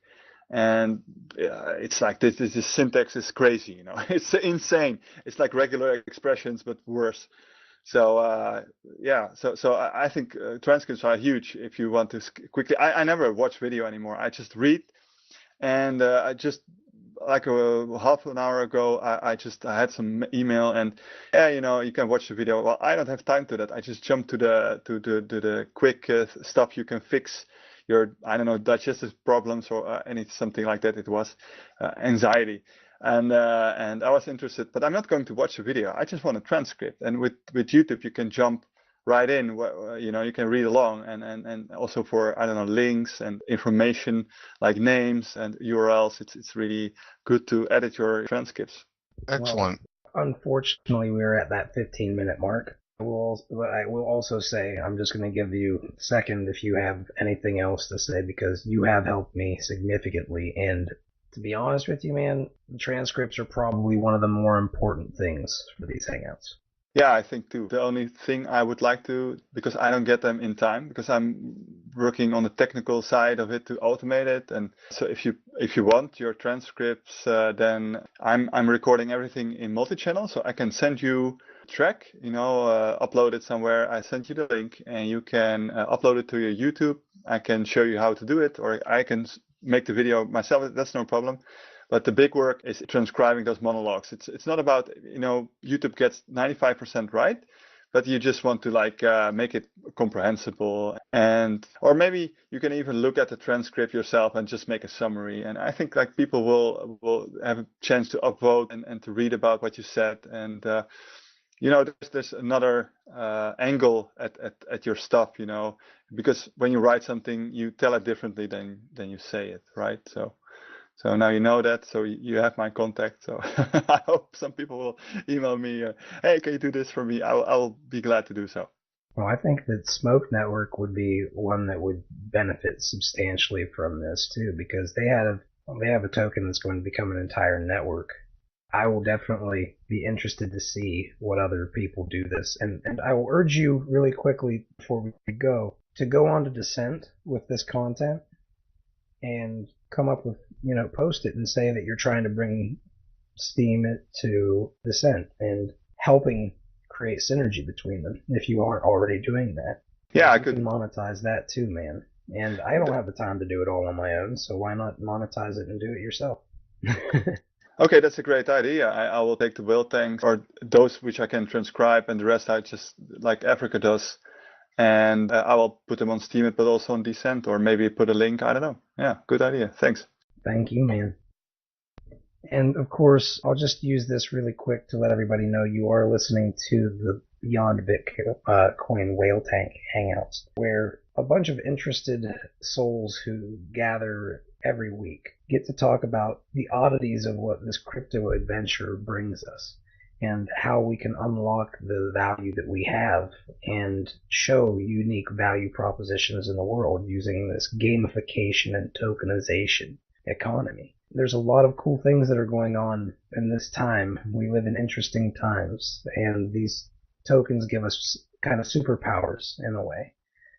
And it's like this syntax is crazy, it's insane. It's like regular expressions but worse. So so I think transcripts are huge if you want to quickly. I never watch video anymore. I just read, and I just like half an hour ago I had some email, and you can watch the video. Well, I don't have time to that. I just jump to the quick stuff you can fix your digestive problems or something like that. It was anxiety. And I was interested, but I'm not going to watch a video. I just want a transcript. And with YouTube, you can jump right in. You can read along, and also for links and information like names and URLs. It's really good to edit your transcripts. Excellent. Well, unfortunately, we're at that 15-minute mark. I will also say, I'm just going to give you a second if you have anything else to say, because you have helped me significantly. And to be honest with you, man, the transcripts are probably one of the more important things for these Hangouts. Yeah, I think too. The only thing I would like to, because I don't get them in time, because I'm working on the technical side of it to automate it. And so if you want your transcripts, then I'm recording everything in multi-channel, so I can send you track, upload it somewhere. I sent you the link, and you can upload it to your YouTube. I can show you how to do it, or I can make the video myself. That's no problem. But the big work is transcribing those monologues. It's not about, YouTube gets 95% right, but you just want to make it comprehensible. Or maybe you can even look at the transcript yourself and just make a summary. And I think people will have a chance to upvote and to read about what you said. And there's another angle at your stuff, because when you write something, you tell it differently than you say it, right? So now you know that, so you have my contact. So I hope some people will email me, hey, can you do this for me? I'll be glad to do so. Well, I think that Smoke.Network would be one that would benefit substantially from this too, because they have a token that's going to become an entire network. I will definitely be interested to see what other people do this. And I will urge you really quickly before we go to go on to Dissent with this content and come up with, post it and say that you're trying to bring Steemit to Dissent and helping create synergy between them if you aren't already doing that. Yeah, I could monetize that too, man. And I don't have the time to do it all on my own, so why not monetize it and do it yourself? Okay, that's a great idea. I will take the Whaletank, or those which I can transcribe, and the rest I just, like Africa does, and I will put them on Steemit, but also on Dissent, or maybe put a link. I don't know. Yeah, good idea. Thanks. Thank you, man. And of course, I'll just use this really quick to let everybody know you are listening to the BeyondBitcoin Whaletank Hangouts, where a bunch of interested souls who gather every week get to talk about the oddities of what this crypto adventure brings us and how we can unlock the value that we have and show unique value propositions in the world using this gamification and tokenization economy. There's a lot of cool things that are going on in this time. We live in interesting times, and these tokens give us kind of superpowers in a way.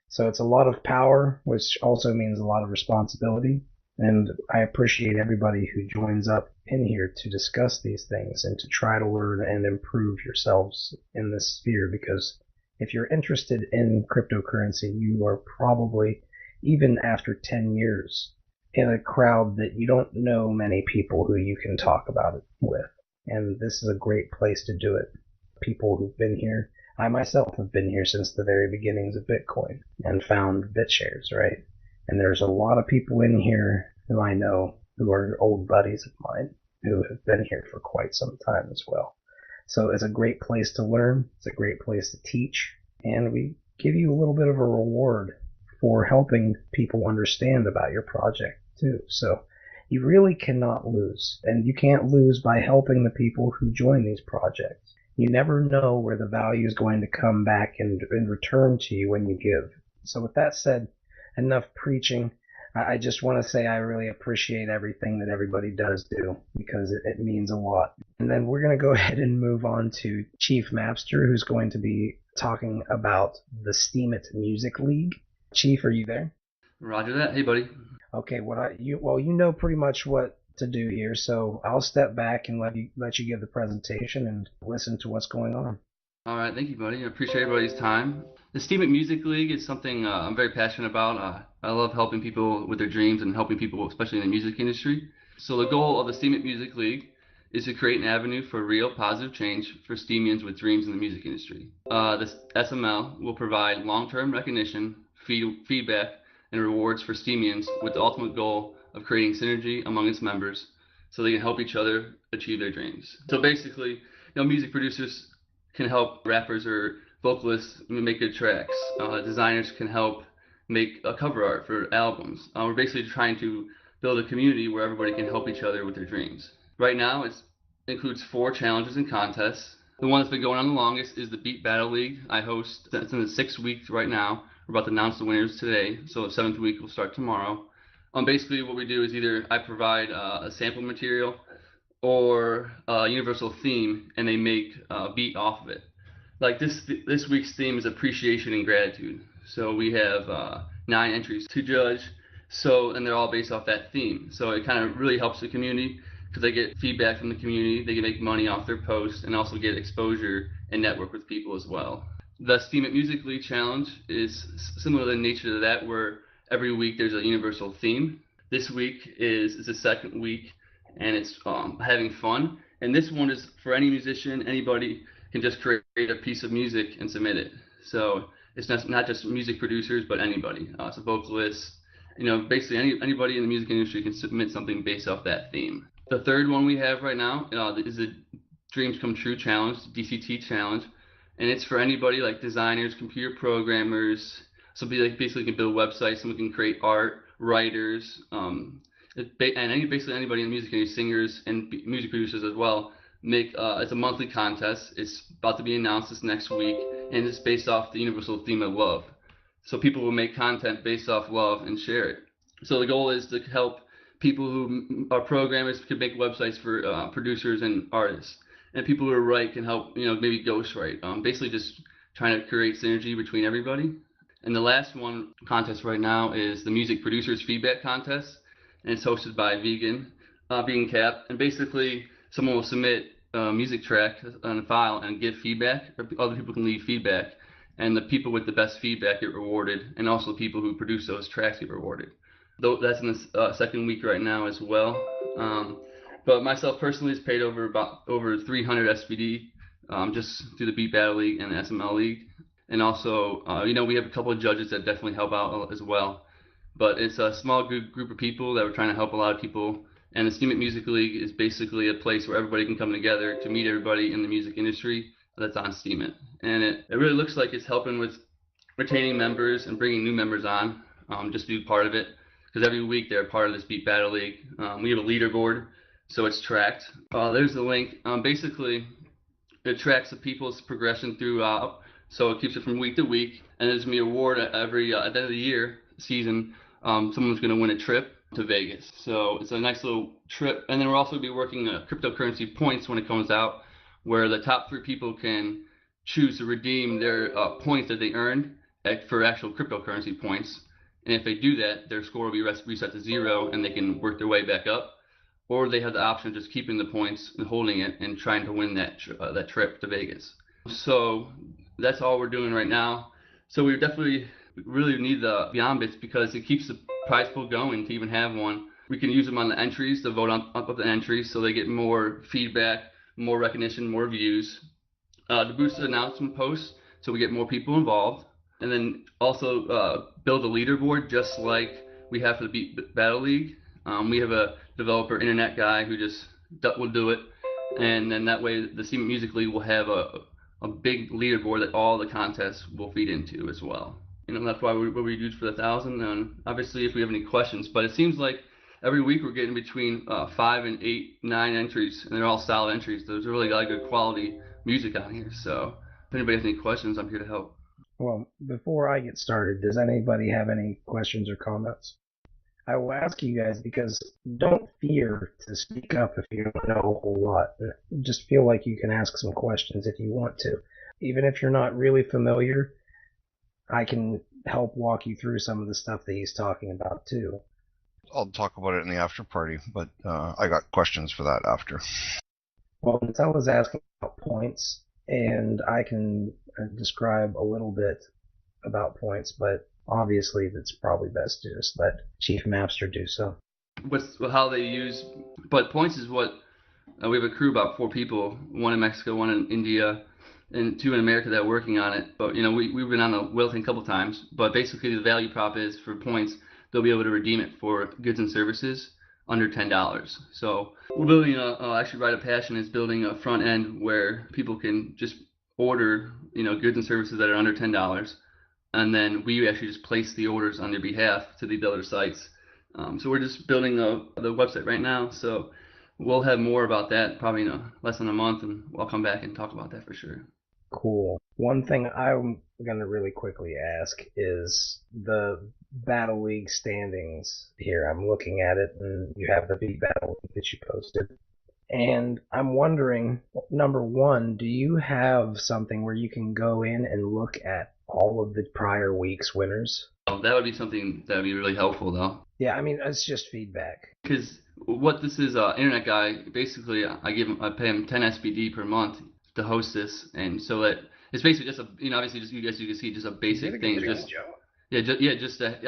So it's a lot of power, which also means a lot of responsibility. And I appreciate everybody who joins up in here to discuss these things and to try to learn and improve yourselves in this sphere, because if you're interested in cryptocurrency, you are probably, even after 10 years, in a crowd that you don't know many people who you can talk about it with. And this is a great place to do it. People who've been here, I myself have been here since the very beginnings of Bitcoin and found BitShares, right? And there's a lot of people in here who I know who are old buddies of mine who have been here for quite some time as well. So it's a great place to learn. It's a great place to teach. And we give you a little bit of a reward for helping people understand about your project too. So you really cannot lose. And you can't lose by helping the people who join these projects. You never know where the value is going to come back and return to you when you give. So with that said, enough preaching. I just want to say I really appreciate everything that everybody does do, because it means a lot. And then we're going to go ahead and move on to Chief Mapster, who's going to be talking about the Steemit Music League. Chief, are you there? Roger that. Hey, buddy. Okay, you know pretty much what to do here, so I'll step back and let you give the presentation and listen to what's going on. All right, thank you, buddy. I appreciate everybody's time. The Steemit Music League is something I'm very passionate about. I love helping people with their dreams and helping people, especially in the music industry. So the goal of the Steemit Music League is to create an avenue for real positive change for Steemians with dreams in the music industry. This SML will provide long-term recognition, feedback, and rewards for Steemians with the ultimate goal of creating synergy among its members so they can help each other achieve their dreams. So basically, music producers can help rappers or vocalists make good tracks. Designers can help make a cover art for albums. We're basically trying to build a community where everybody can help each other with their dreams. Right now, it includes 4 challenges and contests. The one that's been going on the longest is the Beat Battle League. I host, it's in the 6th week right now. We're about to announce the winners today, so the 7th week will start tomorrow. Basically, what we do is either I provide a sample material or a universal theme, and they make a beat off of it. Like this week's theme is appreciation and gratitude. So we have 9 entries to judge. And they're all based off that theme. So it kind of really helps the community because they get feedback from the community, they can make money off their posts, and also get exposure and network with people as well. The Steemit Music League Challenge is similar in nature to that, where every week there's a universal theme. This week is the second week, and it's having fun. And this one is for any musician, anybody can just create a piece of music and submit it. So it's not just music producers, but anybody. So vocalists, basically anybody in the music industry can submit something based off that theme. The third one we have right now is the Dreams Come True Challenge, DCT Challenge. And it's for anybody like designers, computer programmers, somebody like basically can build websites, someone can create art, writers, and basically anybody in the music industry, singers and music producers as well. It's a monthly contest. It's about to be announced this next week, and it's based off the universal theme of love. So people will make content based off love and share it. So the goal is to help people who are programmers can make websites for producers and artists. And people who write can help, maybe ghostwrite. Basically just trying to create synergy between everybody. And the last one contest right now is the Music Producers Feedback Contest. And it's hosted by Vegan Cap. And basically someone will submit a music track on a file and give feedback. Or other people can leave feedback. And the people with the best feedback get rewarded. And also the people who produce those tracks get rewarded. Though that's in the second week right now as well. But myself personally has paid over 300 SPD just through the Beat Battle League and the SML League. And also, we have a couple of judges that definitely help out as well. But it's a small group of people that we're trying to help a lot of people. And the Steemit Music League is basically a place where everybody can come together to meet everybody in the music industry that's on Steemit. And it really looks like it's helping with retaining members and bringing new members on, just to be part of it. Because every week they're part of this Beat Battle League. We have a leaderboard. So it's tracked. There's the link. Basically, it tracks the people's progression throughout. So it keeps it from week to week. And there's going to be an award at the end of the year season. Someone's going to win a trip to Vegas. So it's a nice little trip. And then we'll also be working cryptocurrency points when it comes out, where the top 3 people can choose to redeem their points that they earned for actual cryptocurrency points. And if they do that, their score will be reset to 0 and they can work their way back up. Or they have the option of just keeping the points and holding it and trying to win that trip to Vegas. So that's all we're doing right now. So we definitely really need the Beyond Bits because it keeps the prize pool going to even have one. We can use them on the entries to vote up the entries so they get more feedback, more recognition, more views. To boost the announcement posts so we get more people involved. And then also build a leaderboard just like we have for the Beat Battle League. We have a developer internet guy who just will do it, and then that way the Steemit Music League will have a big leaderboard that all the contests will feed into as well. That's why we use for the 1,000. And obviously, if we have any questions, but it seems like every week we're getting between 5 and 8, 9 entries, and they're all solid entries. There's really a lot of good quality music on here. So if anybody has any questions, I'm here to help. Well, before I get started, does anybody have any questions or comments? I will ask you guys because don't fear to speak up if you don't know a whole lot. Just feel like you can ask some questions if you want to. Even if you're not really familiar, I can help walk you through some of the stuff that he's talking about too. I'll talk about it in the after party, but I got questions for that after. Well, Nutella was asking about points, and I can describe a little bit about points, but obviously that's probably best to just let Chief Mapster do so. How they use, but points is what we have a crew about 4 people, 1 in Mexico, 1 in India, and 2 in America that are working on it. But we've been on the WhaleTank a couple times. But basically the value prop is for points they'll be able to redeem it for goods and services under $10. So we're building actually Rite of Passion is building a front end where people can just order goods and services that are under $10. And then we actually just place the orders on their behalf to these other sites. So we're just building the website right now. So we'll have more about that probably in less than a month, and I'll come back and talk about that for sure. Cool. One thing I'm going to really quickly ask is the Battle League standings here. I'm looking at it, and you have the Beat Battle League that you posted. And I'm wondering, number one, do you have something where you can go in and look at all of the prior week's winners? Oh, that would be something that would be really helpful, though. Yeah, I mean, it's just feedback. Because what this is, internet guy, basically, I pay him 10 SBD per month to host this, and so that it's basically just a, obviously, just you can see, just a basic thing.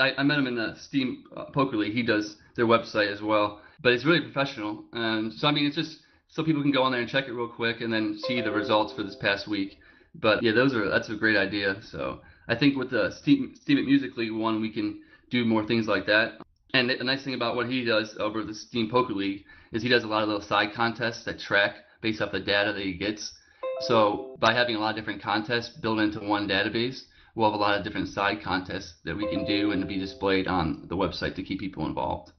I met him in the Steem Poker League. He does their website as well, but it's really professional, and so I mean, it's just so people can go on there and check it real quick, and then see the results for this past week. But yeah, that's a great idea. So I think with the Steemit Music League one, we can do more things like that. And the nice thing about what he does over the Steem Poker League is he does a lot of little side contests that track based off the data that he gets. So by having a lot of different contests built into one database, we'll have a lot of different side contests that we can do and to be displayed on the website to keep people involved.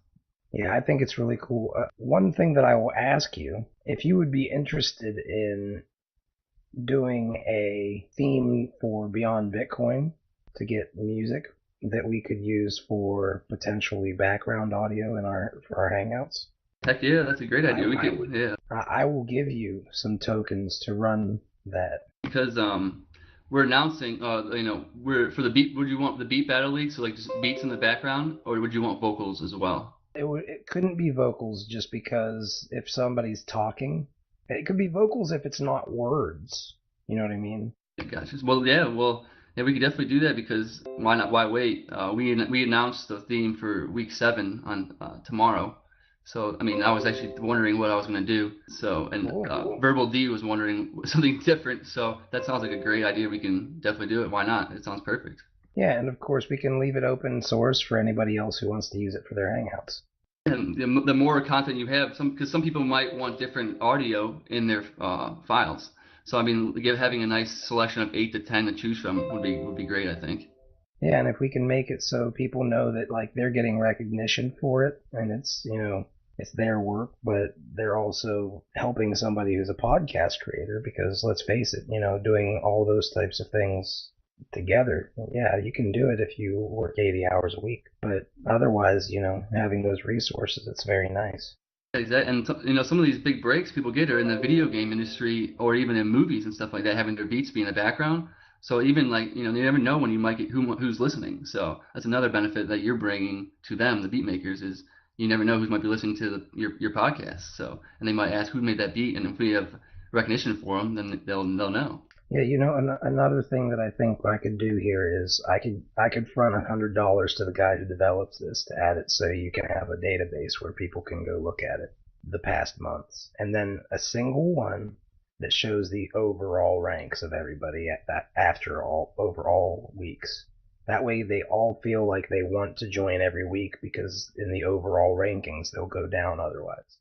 Yeah, I think it's really cool. One thing that I will ask you, if you would be interested in doing a theme for Beyond Bitcoin to get music that we could use for potentially background audio for our Hangouts. Heck yeah, that's a great idea. I will give you some tokens to run that. Because we're announcing, we're for the beat. Would you want the beat battle league, so like just beats in the background, or would you want vocals as well? It couldn't be vocals just because if somebody's talking, it could be vocals if it's not words. You know what I mean? Gotcha. Yeah, we could definitely do that because why not? Why wait? We announced the theme for week 7 on tomorrow. So I mean, I was actually wondering what I was going to do. So Verbal D was wondering something different. So that sounds like a great idea. We can definitely do it. Why not? It sounds perfect. Yeah, and of course we can leave it open source for anybody else who wants to use it for their Hangouts. And the more content you have, because some people might want different audio in their files. So I mean, having a nice selection of 8 to 10 to choose from would be great, I think. Yeah, and if we can make it so people know that like they're getting recognition for it, and it's it's their work, but they're also helping somebody who's a podcast creator. Because let's face it, doing all those types of things together, yeah, you can do it if you work 80 hours a week. But otherwise, having those resources, it's very nice. Exactly, and some of these big breaks people get are in the video game industry or even in movies and stuff like that, having their beats be in the background. So even you never know when you might get who's listening. So that's another benefit that you're bringing to them, the beat makers, is you never know who might be listening to your podcast. So and they might ask who made that beat, and if we have recognition for them, then they'll know. Yeah, another thing that I think I could do here is I could front $100 to the guy who develops this to add it so you can have a database where people can go look at it the past months, and then a single one that shows the overall ranks of everybody after overall weeks. That way they all feel like they want to join every week, because in the overall rankings they'll go down otherwise.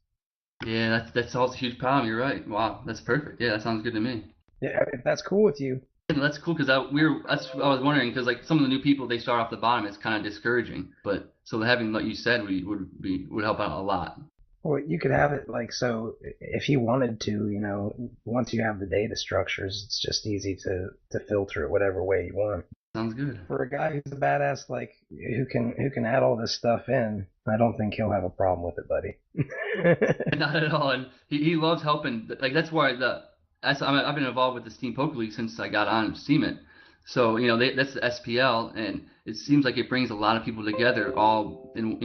Yeah, that's also a huge problem. You're right. Wow, that's perfect. Yeah, that sounds good to me. Yeah, if that's cool with you. Yeah, that's cool because I was wondering, because like some of the new people, they start off the bottom. It's kind of discouraging, but so having what you said would help out a lot. Well, you could have it so if you wanted to, once you have the data structures, it's just easy to filter it whatever way you want. Sounds good. For a guy who's a badass who can add all this stuff in, I don't think he'll have a problem with it, buddy. Not at all, and he loves helping. Like that's why I've been involved with the Steem Poker League since I got on Steemit. So, that's the SPL, and it seems like it brings a lot of people together all in,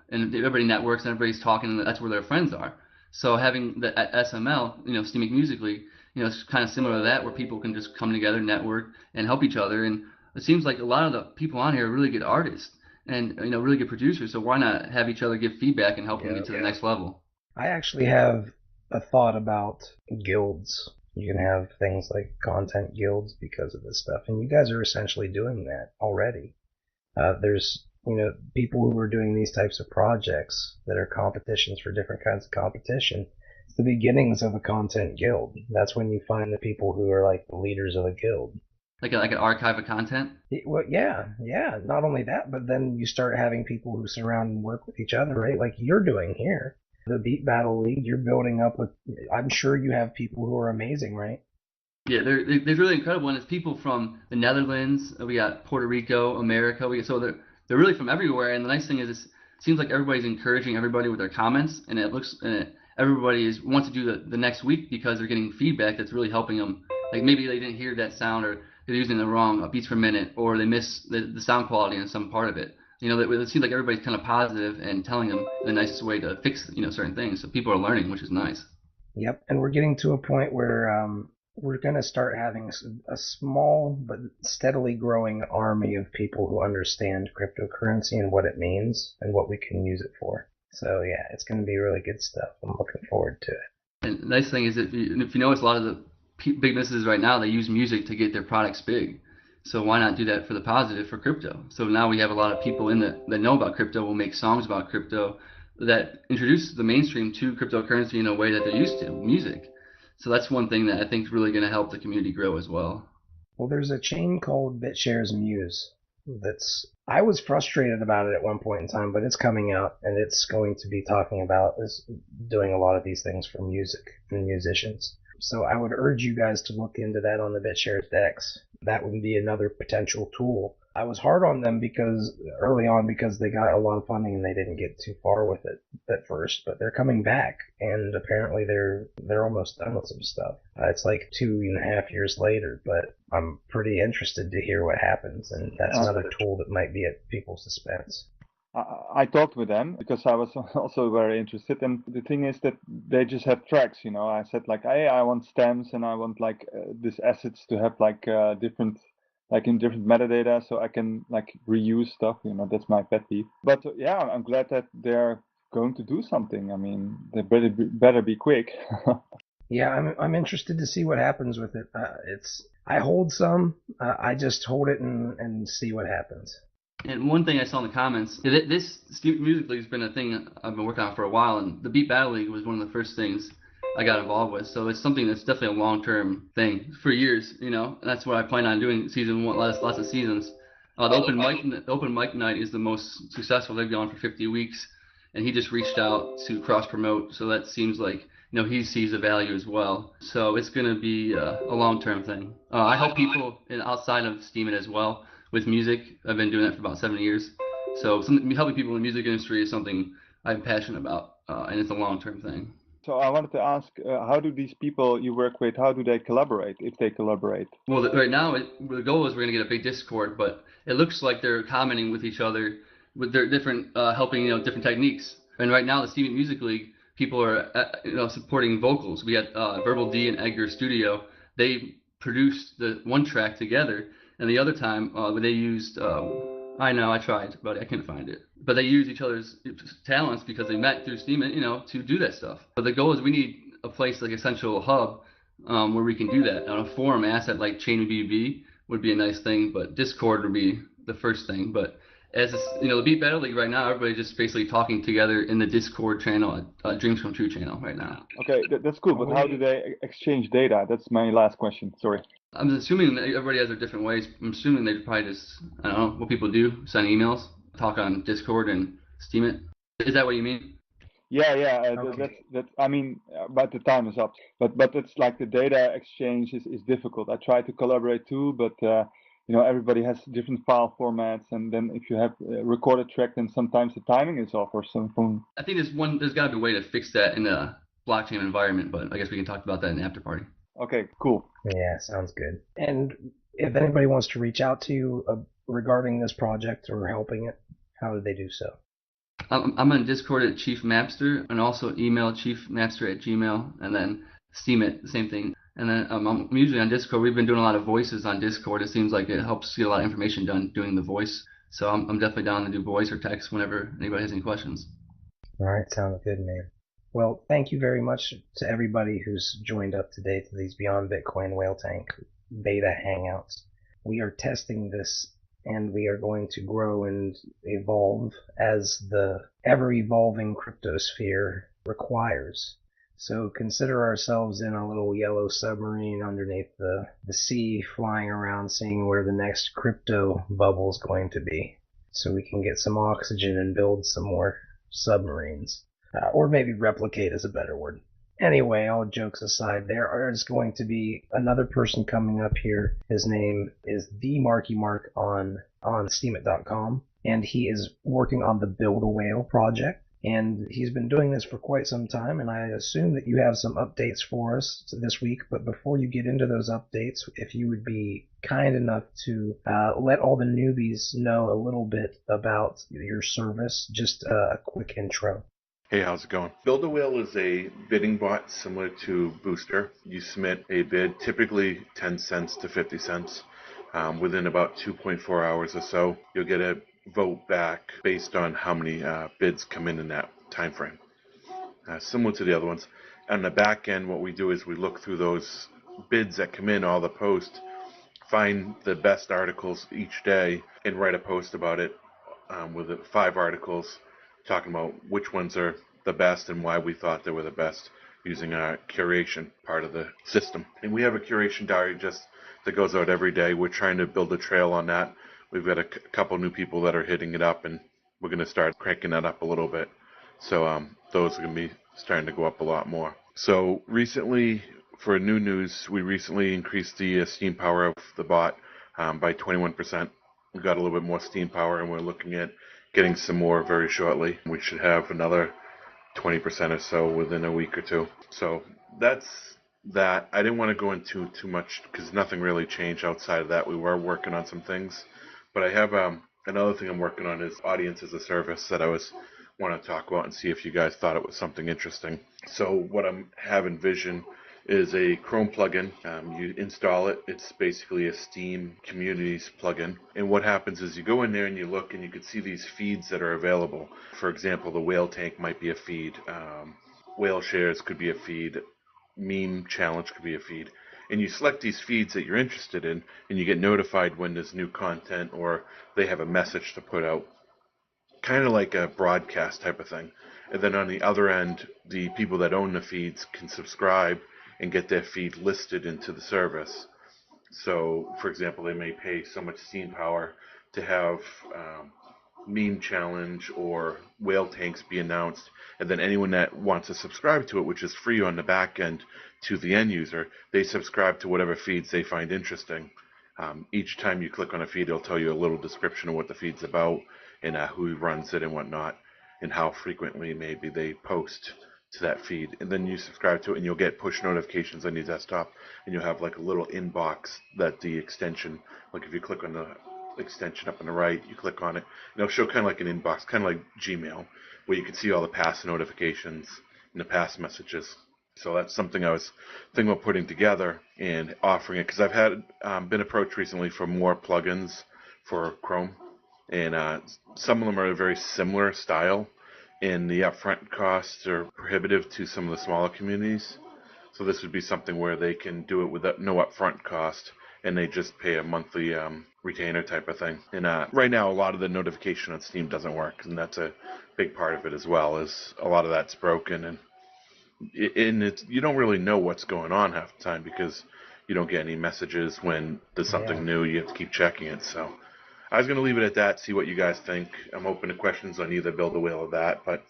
and everybody networks and everybody's talking, and that's where their friends are. So having the SML, Steemit Music League, it's kind of similar to that, where people can just come together, network, and help each other. And it seems like a lot of the people on here are really good artists and, really good producers. So why not have each other give feedback and help them get to the next level? I actually have a thought about guilds. You can have things like content guilds because of this stuff, and you guys are essentially doing that already. There's, people who are doing these types of projects that are competitions for different kinds of competition. It's the beginnings of a content guild. That's when you find the people who are like the leaders of a guild. Like an archive of content? Well, yeah. Not only that, but then you start having people who surround and work with each other, right? Like you're doing here. The Beat Battle League, you're building up with, I'm sure you have people who are amazing, right? Yeah, they're really incredible, and it's people from the Netherlands, we got Puerto Rico, America, so they're really from everywhere, and the nice thing is it seems like everybody's encouraging everybody with their comments, and everybody wants to do the next week because they're getting feedback that's really helping them. Like maybe they didn't hear that sound, or they're using the wrong beats per minute, or they miss the sound quality in some part of it. It seems like everybody's kind of positive and telling them the nicest way to fix certain things. So people are learning, which is nice. Yep, and we're getting to a point where we're going to start having a small but steadily growing army of people who understand cryptocurrency and what it means and what we can use it for. So yeah, it's going to be really good stuff. I'm looking forward to it. And the nice thing is, if you notice, a lot of the big businesses right now, they use music to get their products big. So why not do that for the positive for crypto? So now we have a lot of people that know about crypto, will make songs about crypto that introduce the mainstream to cryptocurrency in a way that they're used to, music. So that's one thing that I think is really going to help the community grow as well. Well, there's a chain called BitShares Muse I was frustrated about it at one point in time, but it's coming out and it's going to be talking about doing a lot of these things for music and musicians. So I would urge you guys to look into that on the BitShares Dex. That would be another potential tool. I was hard on them early on because they got a lot of funding and they didn't get too far with it at first, but they're coming back and apparently they're almost done with some stuff. It's like 2.5 years later, but I'm pretty interested to hear what happens, and that's another tool that might be at people's expense. I talked with them because I was also very interested, and the thing is that they just have tracks, I said hey, I want stems and I want these assets to have different in different metadata, so I can reuse stuff. That's my pet peeve. But yeah, I'm glad that they're going to do something. I mean, they better be quick. Yeah, I'm interested to see what happens with it. I hold some. I just hold it and see what happens. And one thing I saw in the comments, this Music League has been a thing I've been working on for a while, and the Beat Battle League was one of the first things I got involved with. So it's something that's definitely a long-term thing for years, and that's what I plan on doing season one, lots of seasons. The open mic night is the most successful. They've gone for 50 weeks, and he just reached out to cross-promote, so that seems like he sees the value as well. So it's going to be a long-term thing. I help people outside of Steemit as well with music. I've been doing that for about 7 years. So helping people in the music industry is something I'm passionate about, and it's a long-term thing. So I wanted to ask, how do these people you work with, how do they collaborate, if they collaborate? Well, right now, the goal is we're going to get a big Discord, but it looks like they're commenting with each other with their different, helping, different techniques. And right now, the Steemit Music League, people are, supporting vocals. We had Verbal D and Edgar Studio. They produced the one track together, and the other time they used... I know, I tried, but I couldn't find it. But they use each other's talents because they met through Steemit, to do that stuff. But the goal is we need a place like a central hub where we can do that. On a forum asset like ChainBB would be a nice thing, but Discord would be the first thing. But as the Beat Battle League right now, everybody's just basically talking together in the Discord channel, Dreams Come True channel right now. Okay, that's cool. But how do they exchange data? That's my last question. Sorry. I'm assuming that everybody has their different ways. I'm assuming they probably just, I don't know, what people do, send emails, talk on Discord and Steemit. Is that what you mean? Yeah. Okay. That's. I mean, but the time is up. But it's the data exchange is difficult. I try to collaborate too, but everybody has different file formats, and then if you have a recorded track, then sometimes the timing is off or something. I think there's got to be a way to fix that in a blockchain environment, but I guess we can talk about that in the after party. Okay, cool. Yeah, sounds good. And if anybody wants to reach out to you regarding this project or helping it, how do they do so? I'm on Discord at Chief Mapster, and also email chiefmapster@gmail, and then Steemit, the same thing. And then I'm usually on Discord. We've been doing a lot of voices on Discord. It seems like it helps get a lot of information done doing the voice. So I'm definitely down to do voice or text whenever anybody has any questions. All right, sounds good, man. Well, thank you very much to everybody who's joined up today to these Beyond Bitcoin Whaletank beta hangouts. We are testing this, and we are going to grow and evolve as the ever-evolving cryptosphere requires. So consider ourselves in a little yellow submarine underneath the sea, flying around, seeing where the next crypto bubble is going to be, so we can get some oxygen and build some more submarines. Or maybe replicate is a better word. Anyway, all jokes aside, there is going to be another person coming up here. His name is the Marky Mark on Steemit.com, and he is working on the BuildAWhale project. And he's been doing this for quite some time, and I assume that you have some updates for us this week. But before you get into those updates, if you would be kind enough to let all the newbies know a little bit about your service, just a quick intro. Hey, how's it going? BuildAWhale is a bidding bot similar to Booster. You submit a bid, typically 10 cents to 50 cents. Within about 2.4 hours or so, you'll get a vote back based on how many bids come in that time frame. Similar to the other ones. On the back end, what we do is we look through those bids that come in, all the posts, find the best articles each day, and write a post about it with 5 articles talking about which ones are the best and why we thought they were the best using our curation part of the system. And we have a curation diary just that goes out every day. We're trying to build a trail on that. We've got a couple new people that are hitting it up, and we're going to start cranking that up a little bit. So those are going to be starting to go up a lot more. So recently, for new news, we recently increased the steam power of the bot by 21%. We got a little bit more steam power, and we're looking at getting some more very shortly. We should have another 20% or so within a week or two. So that's that. I didn't want to go into too much because nothing really changed outside of that. We were working on some things, but I have another thing I'm working on is audience as a service that I want to talk about and see if you guys thought it was something interesting. So what I have envisioned is a Chrome plugin. You install it. It's basically a Steem communities plugin. And what happens is you go in there and you look and you can see these feeds that are available. For example, the Whaletank might be a feed. WhaleShares could be a feed. Meme Challenge could be a feed. And you select these feeds that you're interested in, and you get notified when there's new content or they have a message to put out. Kind of like a broadcast type of thing. And then on the other end, the people that own the feeds can subscribe and get their feed listed into the service. So, for example, they may pay so much steam power to have Meme Challenge or Whaletanks be announced, and then anyone that wants to subscribe to it, which is free on the back end to the end user, they subscribe to whatever feeds they find interesting. Each time you click on a feed, it'll tell you a little description of what the feed's about and who runs it and whatnot, and how frequently maybe they post to that feed. And then you subscribe to it and you'll get push notifications on your desktop, and you'll have like a little inbox that the extension, like if you click on the extension up on the right, you click on it, and it'll show kind of like an inbox, kind of like Gmail, where you can see all the past notifications and the past messages. So that's something I was thinking about putting together and offering it, because I've had been approached recently for more plugins for Chrome, and some of them are a very similar style, and the upfront costs are prohibitive to some of the smaller communities. So this would be something where they can do it with no upfront cost, and they just pay a monthly retainer type of thing. And right now, a lot of the notification on Steam doesn't work, and that's a big part of it as well, is a lot of that's broken, and you don't really know what's going on half the time because you don't get any messages when there's something new. You have to keep checking it. So I was going to leave it at that, see what you guys think. I'm open to questions on either BuildAWhale or that, but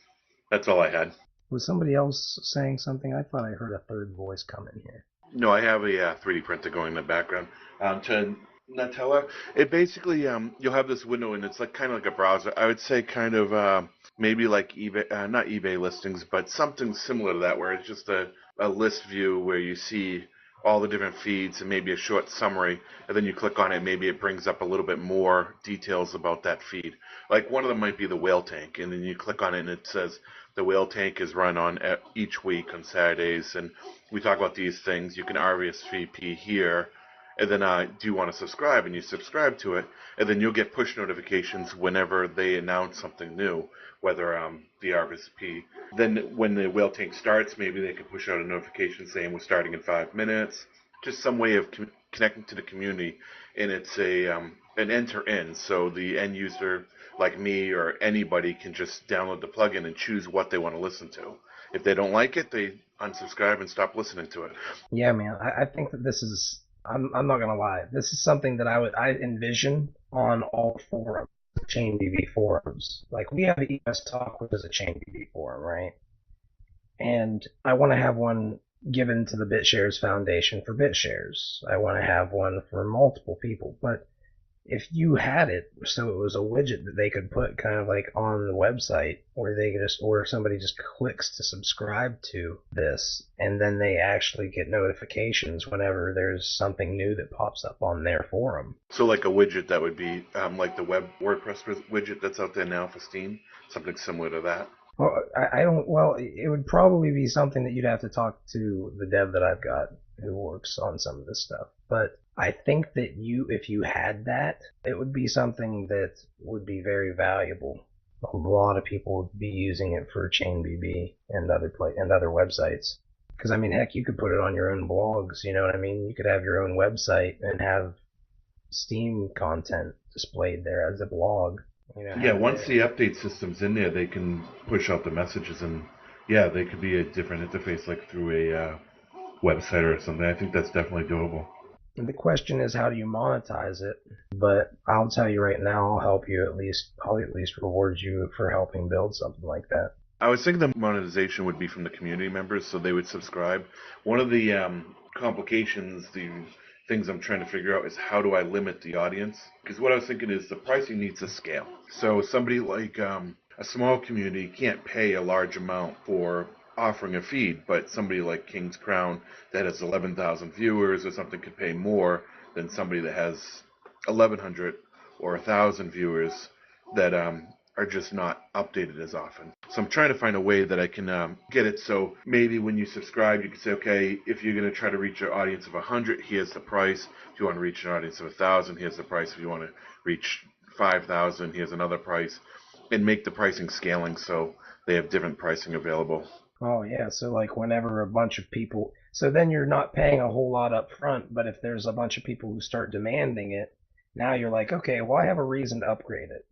that's all I had. Was somebody else saying something? I thought I heard a third voice come in here. No, I have a 3D printer going in the background. To Nutella, it basically, you'll have this window, and it's like kind of like a browser. I would say kind of maybe like eBay, not eBay listings, but something similar to that, where it's just a list view where you see all the different feeds and maybe a short summary, and then you click on it, maybe it brings up a little bit more details about that feed. Like one of them might be the Whaletank, and then you click on it and it says the Whaletank is run on each week on Saturdays, and we talk about these things. You can RSVP here, and then do you want to subscribe? And you subscribe to it, and then you'll get push notifications whenever they announce something new, whether the RSVP. Then when the Whaletank starts, maybe they can push out a notification saying we're starting in 5 minutes. Just some way of connecting to the community, and it's an enter-in, so the end user, like me or anybody, can just download the plugin and choose what they want to listen to. If they don't like it, they unsubscribe and stop listening to it. Yeah, man, I think that this is, I'm not going to lie, this is something that I envision on all forums, ChainBB forums. Like, we have the ES Talk, which is a ChainBB forum, right? And I want to have one given to the BitShares Foundation for BitShares. I want to have one for multiple people, but if you had it, so it was a widget that they could put kind of like on the website, where they just, or somebody just clicks to subscribe to this, and then they actually get notifications whenever there's something new that pops up on their forum. So like a widget that would be like the web WordPress widget that's out there now for Steem, something similar to that. Well, I don't. Well, it would probably be something that you'd have to talk to the dev that I've got who works on some of this stuff. But I think that if you had that, it would be something that would be very valuable. A lot of people would be using it for ChainBB and other websites. Because I mean, heck, you could put it on your own blogs. You know what I mean? You could have your own website and have Steem content displayed there as a blog. You know, yeah, once the update system's in there, they can push out the messages, and yeah, they could be a different interface, like through a website or something. I think that's definitely doable. And the question is, how do you monetize it? But I'll tell you right now, I'll at least reward you for helping build something like that. I was thinking the monetization would be from the community members, so they would subscribe. One of the complications, the things I'm trying to figure out is how do I limit the audience? Because what I was thinking is the pricing needs to scale. So somebody like a small community can't pay a large amount for offering a feed, but somebody like King's Crown that has 11,000 viewers or something could pay more than somebody that has 1,100 or 1,000 viewers that are just not updated as often. So I'm trying to find a way that I can get it so maybe when you subscribe, you can say, okay, if you're going to try to reach an audience of 100, here's the price. If you want to reach an audience of 1,000, here's the price. If you want to reach 5,000, here's another price. And make the pricing scaling so they have different pricing available. Oh, yeah, so like whenever a bunch of people... So then you're not paying a whole lot up front, but if there's a bunch of people who start demanding it, now you're like, okay, well, I have a reason to upgrade it.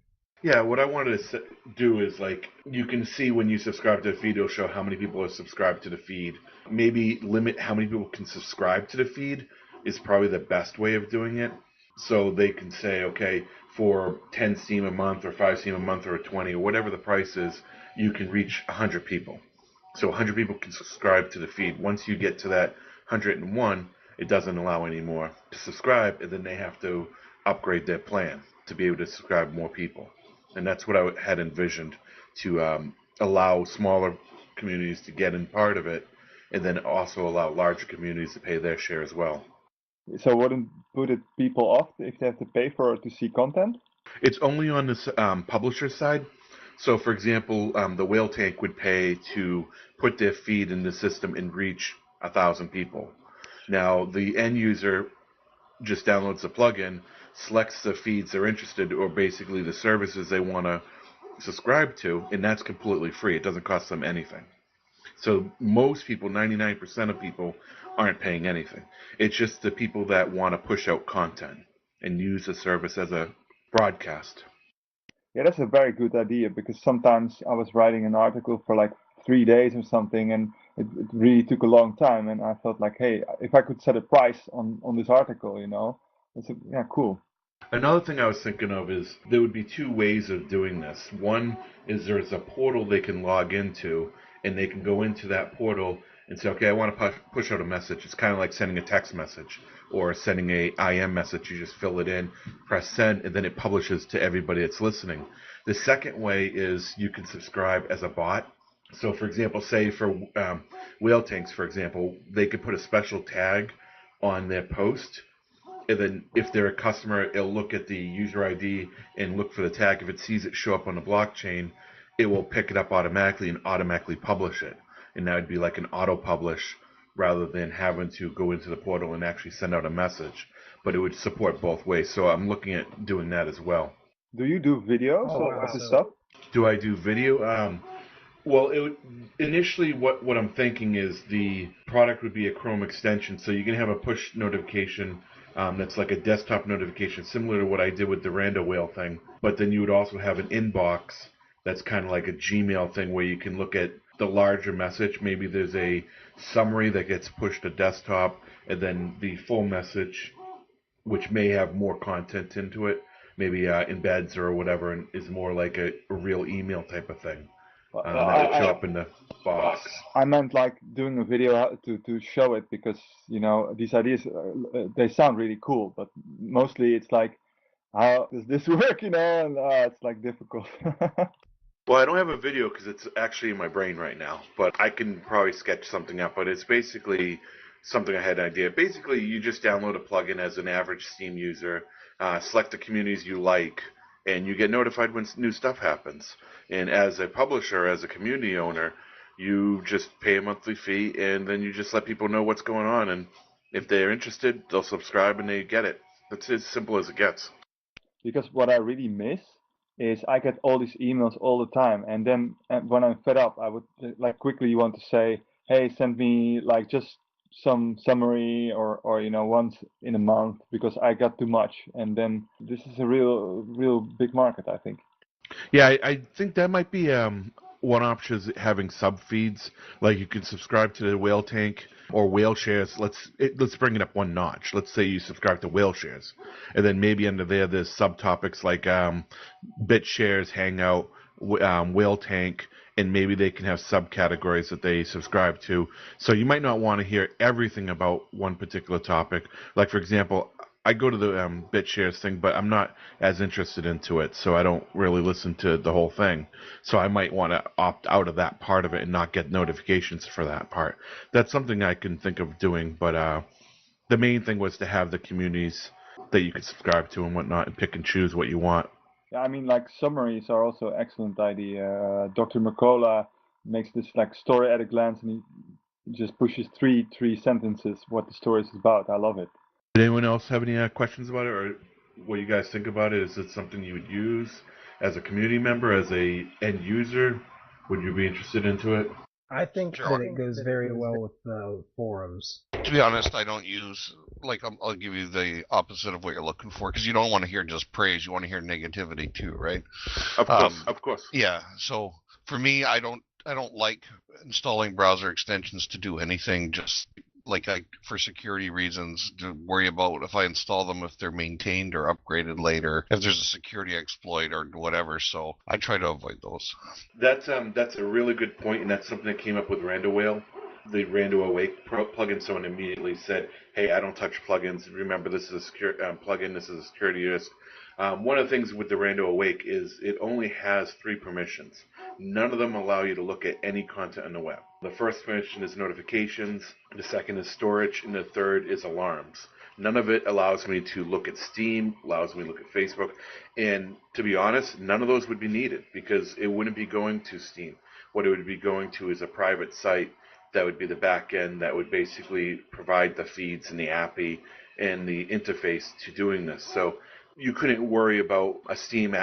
Yeah, what I wanted to do is, like, you can see when you subscribe to the feed, it'll show how many people are subscribed to the feed. Maybe limit how many people can subscribe to the feed is probably the best way of doing it. So they can say, okay, for 10 Steem a month or 5 Steem a month or 20 or whatever the price is, you can reach 100 people. So 100 people can subscribe to the feed. Once you get to that 101, it doesn't allow any more to subscribe, and then they have to upgrade their plan to be able to subscribe more people. And that's what I had envisioned, to allow smaller communities to get in part of it, and then also allow larger communities to pay their share as well. So wouldn't put it people off if they have to pay for it to see content? It's only on the publisher side. So, for example, the Whaletank would pay to put their feed in the system and reach 1,000 people. Now, the end user just downloads the plugin, selects the feeds they're interested, or basically the services they want to subscribe to, and that's completely free. It doesn't cost them anything. So most people, 99% of people, aren't paying anything. It's just the people that want to push out content and use the service as a broadcast. Yeah, that's a very good idea, because sometimes I was writing an article for like 3 days or something, and it really took a long time, and I felt like, hey, if I could set a price on this article, yeah, cool. Another thing I was thinking of is there would be two ways of doing this. One is there's a portal they can log into, and they can go into that portal and say, okay, I want to push out a message. It's kind of like sending a text message or sending a IM message. You just fill it in, press send, and then it publishes to everybody that's listening. The second way is you can subscribe as a bot. So, for example, say for Whaletanks, for example, they could put a special tag on their post, and then if they're a customer, it'll look at the user ID and look for the tag. If it sees it show up on the blockchain, it will pick it up automatically and automatically publish it. And that would be like an auto-publish rather than having to go into the portal and actually send out a message. But it would support both ways. So I'm looking at doing that as well. Do you do videos of this stuff? Do I do video? Well, initially what I'm thinking is the product would be a Chrome extension. So you can have a push notification that's like a desktop notification, similar to what I did with the BuildAWhale thing. But then you would also have an inbox that's kind of like a Gmail thing where you can look at the larger message. Maybe there's a summary that gets pushed to desktop, and then the full message, which may have more content into it, maybe embeds or whatever, and is more like a real email type of thing. That would show up in the box. I meant like doing a video to show it, because these ideas they sound really cool, but mostly it's like how does this work, and it's like difficult. Well, I don't have a video because it's actually in my brain right now, but I can probably sketch something up. But it's basically something I had an idea. Basically, you just download a plugin as an average Steam user, select the communities you like, and you get notified when new stuff happens. And as a publisher, as a community owner, you just pay a monthly fee, and then you just let people know what's going on. And if they're interested, they'll subscribe and they get it. It's as simple as it gets. Because what I really miss is I get all these emails all the time, and then when I'm fed up, I would like quickly want to say, hey, send me like just some summary or once in a month, because I got too much. And then this is a real big market, I think. Yeah, I think that might be one option is having sub feeds. Like you can subscribe to the Whaletank or WhaleShares. Let's bring it up one notch. Let's say you subscribe to WhaleShares, and then maybe under there's subtopics like BitShares, Hangout, Whaletank, and maybe they can have subcategories that they subscribe to. So you might not want to hear everything about one particular topic. Like for example, I go to the BitShares thing, but I'm not as interested into it, so I don't really listen to the whole thing. So I might want to opt out of that part of it and not get notifications for that part. That's something I can think of doing, but the main thing was to have the communities that you could subscribe to and whatnot and pick and choose what you want. Yeah, I mean, like summaries are also an excellent idea. Dr. Mercola makes this like story at a glance, and he just pushes three sentences what the story is about. I love it. Did anyone else have any questions about it, or what you guys think about it? Is it something you would use as a community member, as a end user? Would you be interested into it? I think that it goes very well with the forums. To be honest, I don't use, like, I'll give you the opposite of what you're looking for, because you don't want to hear just praise, you want to hear negativity too, right? Of course. Yeah, so for me, I don't like installing browser extensions to do anything, just like for security reasons, to worry about if I install them, if they're maintained or upgraded later, if there's a security exploit or whatever. So I try to avoid those. That's a really good point, and that's something that came up with BuildAWhale. The Rando Awake plugin, someone immediately said, hey, I don't touch plugins. Remember, this is a secure plugin. This is a security risk. One of the things with the Rando Awake is it only has 3 permissions. None of them allow you to look at any content on the web. The first permission is notifications, the second is storage, and the third is alarms. None of it allows me to look at Steam, allows me to look at Facebook, and to be honest, none of those would be needed because it wouldn't be going to Steam. What it would be going to is a private site that would be the back end that would basically provide the feeds and the API and the interface to doing this. So you couldn't worry about a Steam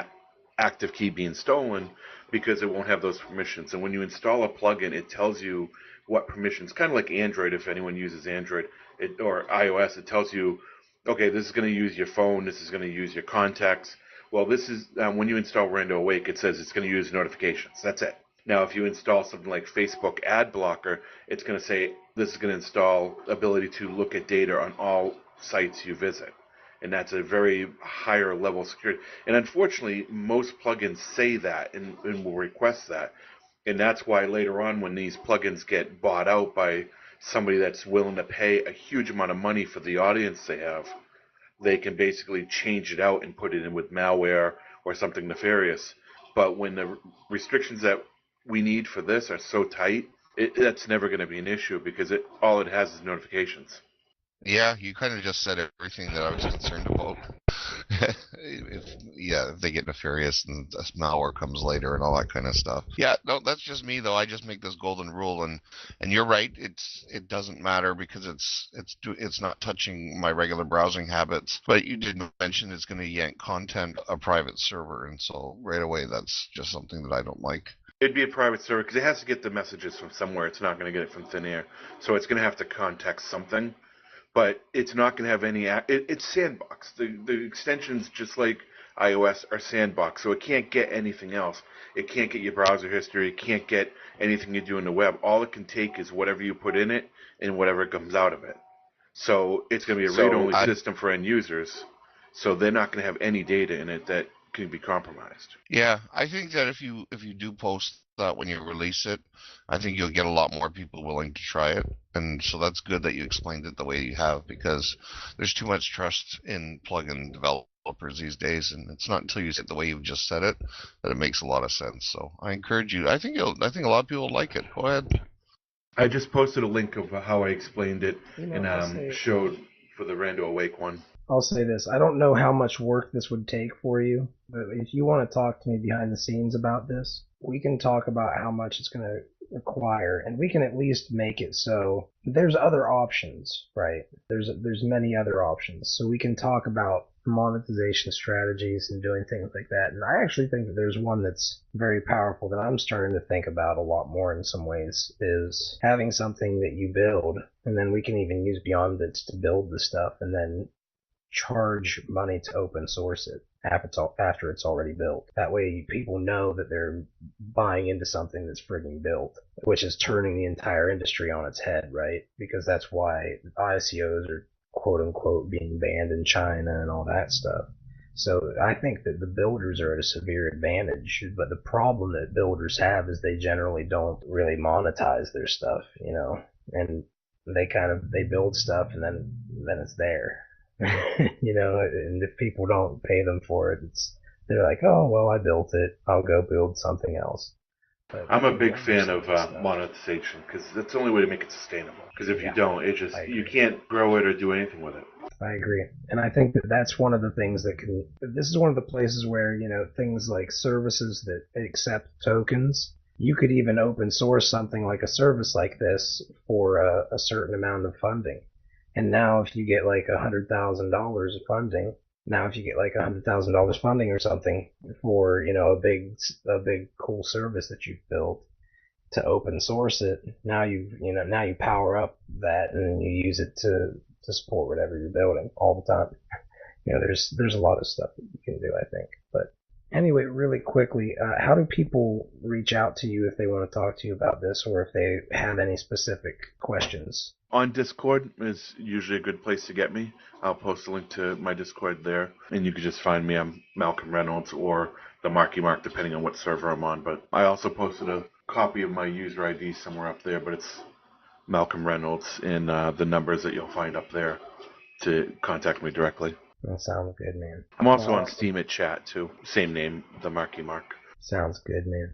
active key being stolen because it won't have those permissions. And when you install a plugin, it tells you what permissions, kind of like Android, if anyone uses Android or iOS, it tells you, okay, this is going to use your phone, this is going to use your contacts. Well, this is, when you install Rando Awake, it says it's going to use notifications. That's it. Now, if you install something like Facebook Ad Blocker, it's going to say this is going to install ability to look at data on all sites you visit. And that's a very higher level of security. And unfortunately, most plugins say that and will request that. And that's why later on when these plugins get bought out by somebody that's willing to pay a huge amount of money for the audience they have, they can basically change it out and put it in with malware or something nefarious. But when the restrictions that we need for this are so tight, that's never going to be an issue because all it has is notifications. Yeah, you kind of just said everything that I was concerned about. If they get nefarious and malware comes later and all that kind of stuff. Yeah, no, that's just me though. I just make this golden rule, and you're right. It doesn't matter because it's not touching my regular browsing habits. But you did mention it's going to yank content a private server, and so right away that's just something that I don't like. It'd be a private server because it has to get the messages from somewhere. It's not going to get it from thin air, so it's going to have to context something. But it's not going to have any. It's sandbox. The extensions, just like iOS, are sandbox, so it can't get anything else. It can't get your browser history. It can't get anything you do in the web. All it can take is whatever you put in it and whatever comes out of it. So it's going to be a read-only system for end users. So they're not going to have any data in it that can be compromised. Yeah, I think that if you do post that when you release it, I think you'll get a lot more people willing to try it. And so that's good that you explained it the way you have, because there's too much trust in plugin development developers these days, and it's not until you say it the way you've just said it that it makes a lot of sense. So I encourage you. I think a lot of people will like it. Go ahead. I just posted a link of how I explained it and showed for the Rando Awake one. I'll say this. I don't know how much work this would take for you, but if you want to talk to me behind the scenes about this, we can talk about how much it's going to require, and we can at least make it so there's other options, right? There's many other options. So we can talk about monetization strategies and doing things like that. And I actually think that there's one that's very powerful that I'm starting to think about a lot more in some ways, is having something that you build, and then we can even use BeyondBits to build the stuff and then charge money to open source it after it's already built. That way people know that they're buying into something that's frigging built, which is turning the entire industry on its head, right? Because that's why ICOs are quote unquote being banned in China and all that stuff. So I think that the builders are at a severe advantage, but the problem that builders have is they generally don't really monetize their stuff, you know, and they build stuff and then it's there. You know, and if people don't pay them for it, they're like, oh, well, I built it, I'll go build something else. But I'm a big fan of monetization, because that's the only way to make it sustainable. Because if you don't, you can't grow it or do anything with it. I agree. And I think that that's one of the things this is one of the places where, you know, things like services that accept tokens, you could even open source something like a service like this for a certain amount of funding. And now if you get like $100,000 of funding, or something for, you know, a big cool service that you've built to open source it, now you power up that and you use it to support whatever you're building all the time. You know, there's a lot of stuff that you can do, I think. But anyway, really quickly, how do people reach out to you if they want to talk to you about this, or if they have any specific questions? On Discord is usually a good place to get me. I'll post a link to my Discord there, and you can just find me. I'm Malcolm Reynolds or the Marky Mark, depending on what server I'm on. But I also posted a copy of my user ID somewhere up there, but it's Malcolm Reynolds and the numbers that you'll find up there to contact me directly. That sounds good, man. I'm also on Steemit chat too. Same name, the Marky Mark. Sounds good, man.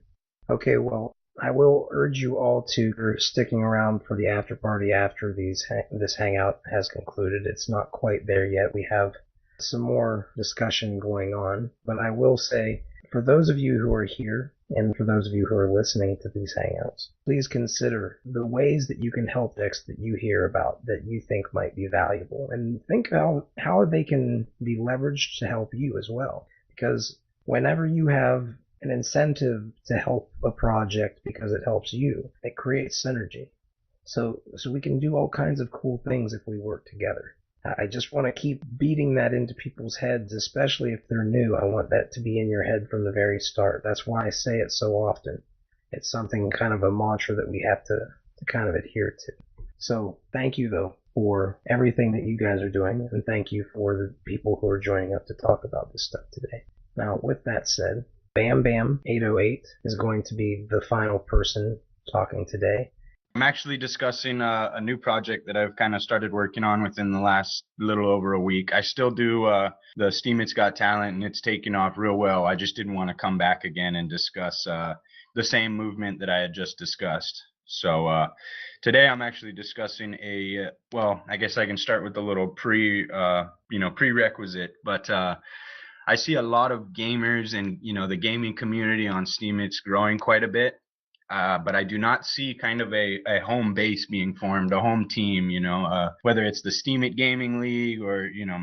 Okay, well, I will urge you all to sticking around for the after party after this hangout has concluded. It's not quite there yet. We have some more discussion going on, but I will say, for those of you who are here and for those of you who are listening to these hangouts, please consider the ways that you can help decks that you hear about that you think might be valuable, and think how they can be leveraged to help you as well. Because whenever you have an incentive to help a project because it helps you, it creates synergy. So we can do all kinds of cool things if we work together. I just want to keep beating that into people's heads, especially if they're new. I want that to be in your head from the very start. That's why I say it so often. It's something kind of a mantra that we have to kind of adhere to. So thank you, though, for everything that you guys are doing, and thank you for the people who are joining us to talk about this stuff today. Now, with that said, BamBam808 is going to be the final person talking today. I'm actually discussing a new project that I've kind of started working on within the last little over a week. I still do the Steemit's Got Talent, and it's taking off real well. I just didn't want to come back again and discuss the same movement that I had just discussed. So today I'm actually discussing I guess I can start with a little prerequisite, but I see a lot of gamers and, you know, the gaming community on Steemit's growing quite a bit. But I do not see kind of a home base being formed, a home team, you know, whether it's the Steemit Gaming League or, you know,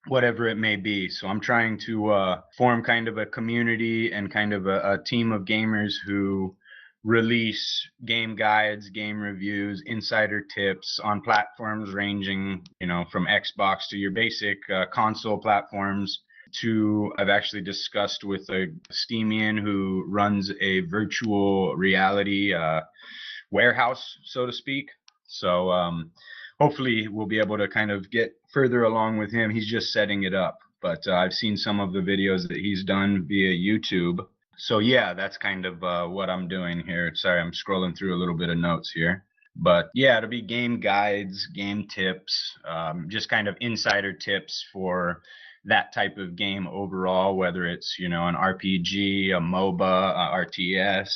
whatever it may be. So I'm trying to form kind of a community and kind of a team of gamers who release game guides, game reviews, insider tips on platforms ranging, you know, from Xbox to your basic console platforms. I've actually discussed with a Steemian who runs a virtual reality warehouse, so to speak. So hopefully we'll be able to kind of get further along with him. He's just setting it up, but I've seen some of the videos that he's done via YouTube. So yeah, that's kind of what I'm doing here. Sorry, I'm scrolling through a little bit of notes here. But yeah, it'll be game guides, game tips, just kind of insider tips for that type of game overall, whether it's, an RPG, a MOBA, a RTS,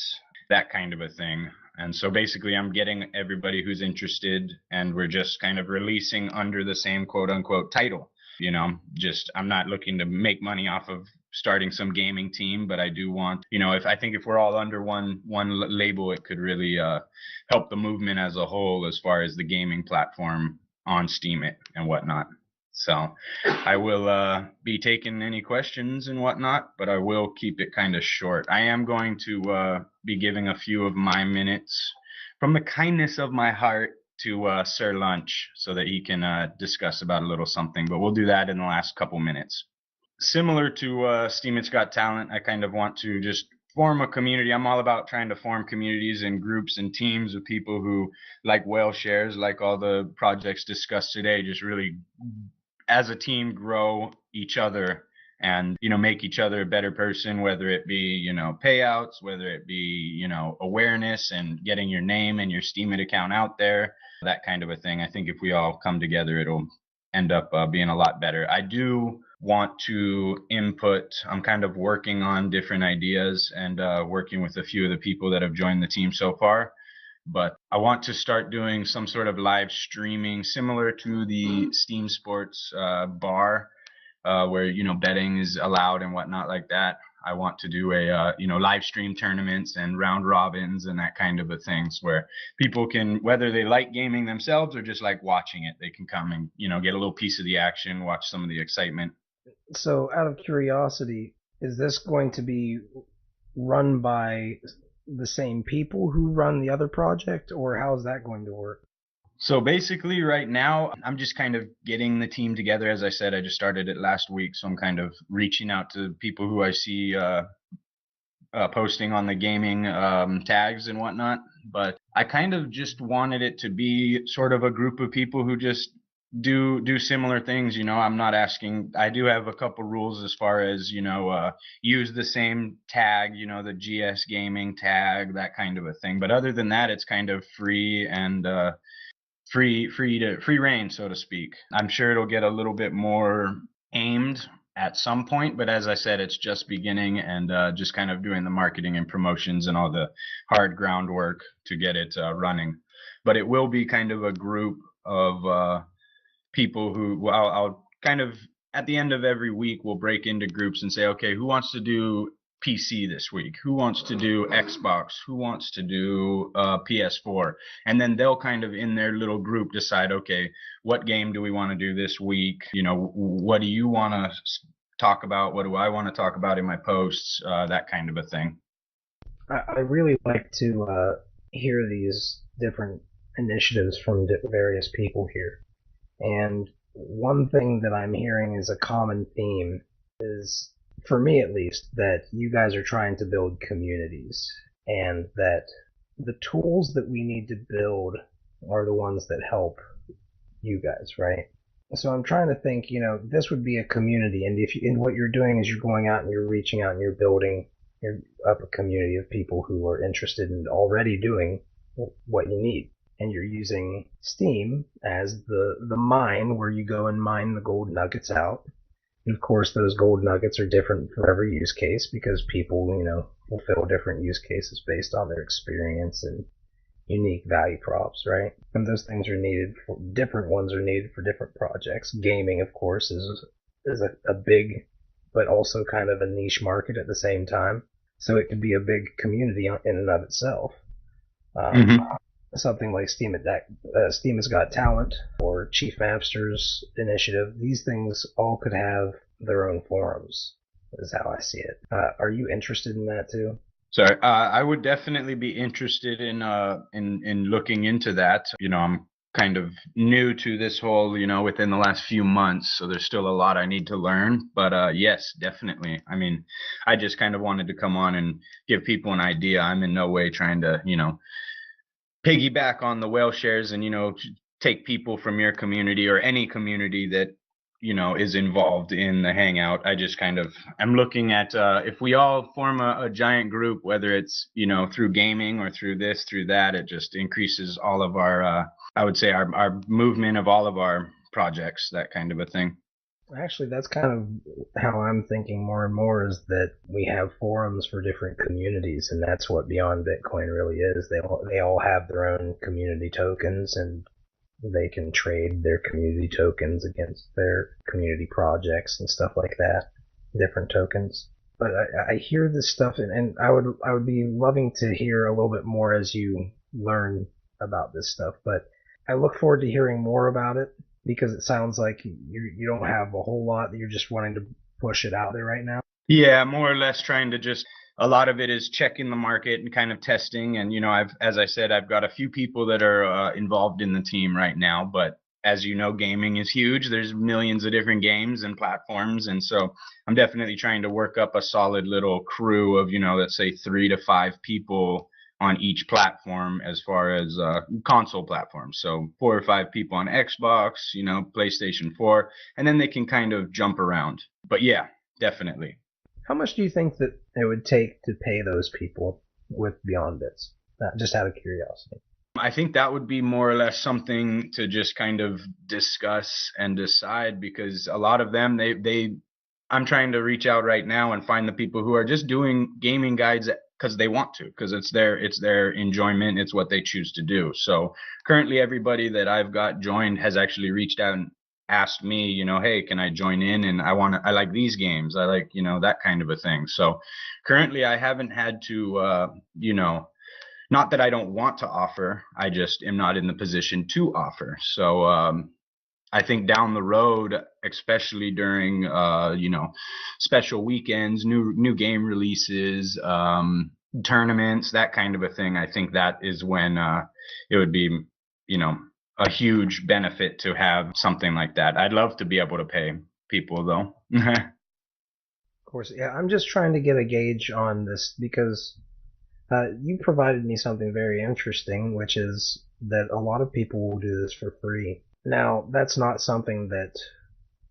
that kind of a thing. And so basically I'm getting everybody who's interested, and we're just kind of releasing under the same quote unquote title. I'm not looking to make money off of starting some gaming team, but I do want, if we're all under one label, it could really help the movement as a whole as far as the gaming platform on Steemit and whatnot. So I will be taking any questions and whatnot, but I will keep it kind of short. I am going to be giving a few of my minutes from the kindness of my heart to Sir Lunch so that he can discuss about a little something, but we'll do that in the last couple minutes. Similar to Steemit's Got Talent, I kind of want to just form a community. I'm all about trying to form communities and groups and teams of people who like WhaleShares, like all the projects discussed today, just really as a team grow each other and, make each other a better person, whether it be, payouts, whether it be, awareness and getting your name and your Steemit account out there, that kind of a thing. I think if we all come together, it'll end up being a lot better. I do want to input. I'm kind of working on different ideas and working with a few of the people that have joined the team so far. But I want to start doing some sort of live streaming similar to the Steam Sports bar where, betting is allowed and whatnot like that. I want to do a, live stream tournaments and round robins and that kind of a things where people can, whether they like gaming themselves or just like watching it, they can come and, get a little piece of the action, watch some of the excitement. So out of curiosity, is this going to be run by the same people who run the other project, or how is that going to work? So basically right now, I'm just kind of getting the team together. As I said, I just started it last week, so I'm kind of reaching out to people who I see posting on the gaming tags and whatnot. But I kind of just wanted it to be sort of a group of people who just do similar things. I'm not asking. I do have a couple rules as far as, use the same tag, the GS gaming tag, that kind of a thing. But other than that, it's kind of free and free reign, so to speak. I'm sure it'll get a little bit more aimed at some point, but as I said, it's just beginning and just kind of doing the marketing and promotions and all the hard groundwork to get it running. But it will be kind of a group of people who I'll kind of at the end of every week we'll break into groups and say, okay, who wants to do PC this week? Who wants to do Xbox? Who wants to do PS4? And then they'll kind of in their little group decide, okay, what game do we want to do this week? What do you want to talk about? What do I want to talk about in my posts? That kind of a thing. I really like to hear these different initiatives from various people here. And one thing that I'm hearing is a common theme is, for me at least, that you guys are trying to build communities and that the tools that we need to build are the ones that help you guys, right? So I'm trying to think, this would be a community, and what you're doing is you're going out and you're reaching out and you're building up a community of people who are interested in already doing what you need. And you're using Steem as the mine where you go and mine the gold nuggets out. And of course, those gold nuggets are different for every use case because people, fulfill different use cases based on their experience and unique value props, right? And those things are needed for different ones are needed for different projects. Gaming, of course, is a big, but also kind of a niche market at the same time. So it could be a big community in and of itself. Something like Steem's Got Talent or Chief Mapster's initiative, these things all could have their own forums, is how I see it. Are you interested in that too? Sorry, I would definitely be interested in looking into that. I'm kind of new to this whole, within the last few months, so there's still a lot I need to learn. But yes, definitely. I mean, I just kind of wanted to come on and give people an idea. I'm in no way trying to, piggyback on the WhaleShares and, take people from your community or any community that, is involved in the Hangout. I just I'm looking at if we all form a giant group, whether it's, through gaming or through this, through that, it just increases all of our, I would say our movement of all of our projects, that kind of a thing. Actually, that's kind of how I'm thinking more and more, is that we have forums for different communities, and that's what Beyond Bitcoin really is. They all have their own community tokens, and they can trade their community tokens against their community projects and stuff like that, different tokens. But I hear this stuff, and I would be loving to hear a little bit more as you learn about this stuff. But I look forward to hearing more about it, because it sounds like you don't have a whole lot, that you're just wanting to push it out there right now. Yeah, more or less trying to just, a lot of it is checking the market and kind of testing. And, as I said, I've got a few people that are involved in the team right now. But as you know, gaming is huge. There's millions of different games and platforms. And so I'm definitely trying to work up a solid little crew of, let's say 3 to 5 people on each platform, as far as console platforms. So 4 or 5 people on Xbox, PlayStation 4, and then they can kind of jump around. But yeah, definitely. How much do you think that it would take to pay those people with Beyond Bits? Just out of curiosity. I think that would be more or less something to just kind of discuss and decide, because a lot of them, I'm trying to reach out right now and find the people who are just doing gaming guides because they want to, because it's their enjoyment, it's what they choose to do. So currently everybody that I've got joined has actually reached out and asked me, hey, can I join in? And I like these games. I like, that kind of a thing. So currently I haven't had to, not that I don't want to offer, I just am not in the position to offer. So I think down the road, especially during, special weekends, new game releases, tournaments, that kind of a thing, I think that is when it would be, a huge benefit to have something like that. I'd love to be able to pay people, though. Of course, yeah. I'm just trying to get a gauge on this, because you provided me something very interesting, which is that a lot of people will do this for free. Now, that's not something that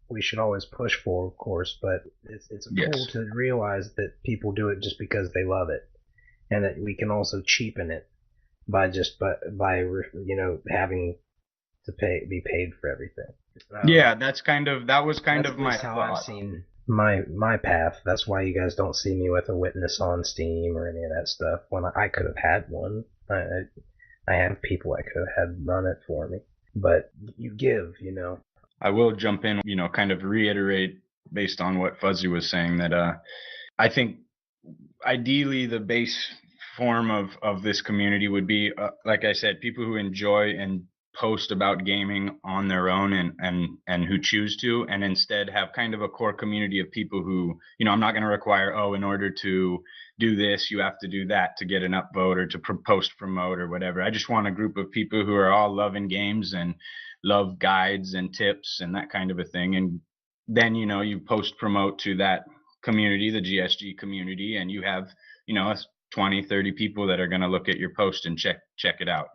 we should always push for, of course, but it's cool to realize that people do it just because they love it, and that we can also cheapen it by having to be paid for everything. Yeah, that was kind of my how thought. I've seen my path. That's why you guys don't see me with a witness on Steam or any of that stuff, when I could have had one. I have people I could have had run it for me. But you give, I will jump in, kind of reiterate based on what Fuzzy was saying, that I think ideally the base form of this community would be, like I said, people who enjoy and post about gaming on their own and who choose to, and instead have kind of a core community of people who, I'm not going to require, in order to do this, you have to do that to get an upvote or to post promote or whatever. I just want a group of people who are all loving games and love guides and tips and that kind of a thing. And then, you post promote to that community, the GSG community, and you have, 20, 30 people that are going to look at your post and check it out,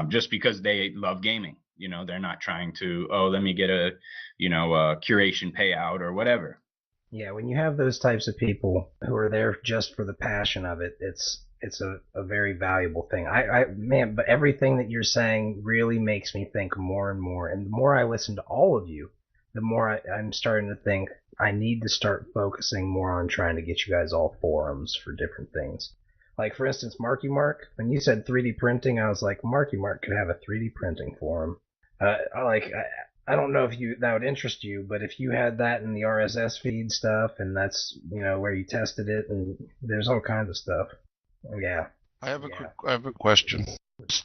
just because they love gaming. They're not trying to, let me get a curation payout or whatever. Yeah, when you have those types of people who are there just for the passion of it, it's a very valuable thing. But everything that you're saying really makes me think more and more. And the more I listen to all of you, the more I'm starting to think I need to start focusing more on trying to get you guys all forums for different things. Like, for instance, Marky Mark, when you said 3D printing, I was like, Marky Mark could have a 3D printing forum. I don't know if that would interest you, but if you had that in the RSS feed stuff, and that's, where you tested it, and there's all kinds of stuff. Yeah. I have a question.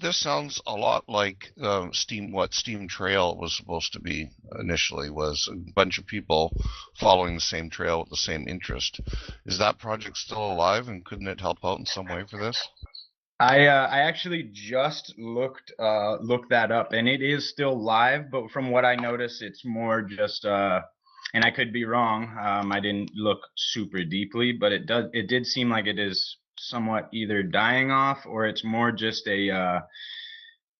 This sounds a lot like Steem. What Steem Trail was supposed to be initially was a bunch of people following the same trail with the same interest. Is that project still alive, and couldn't it help out in some way for this? I actually just looked that up, and it is still live. But from what I noticed, it's more just and I could be wrong. I didn't look super deeply, but it did seem like it is somewhat either dying off, or it's more just a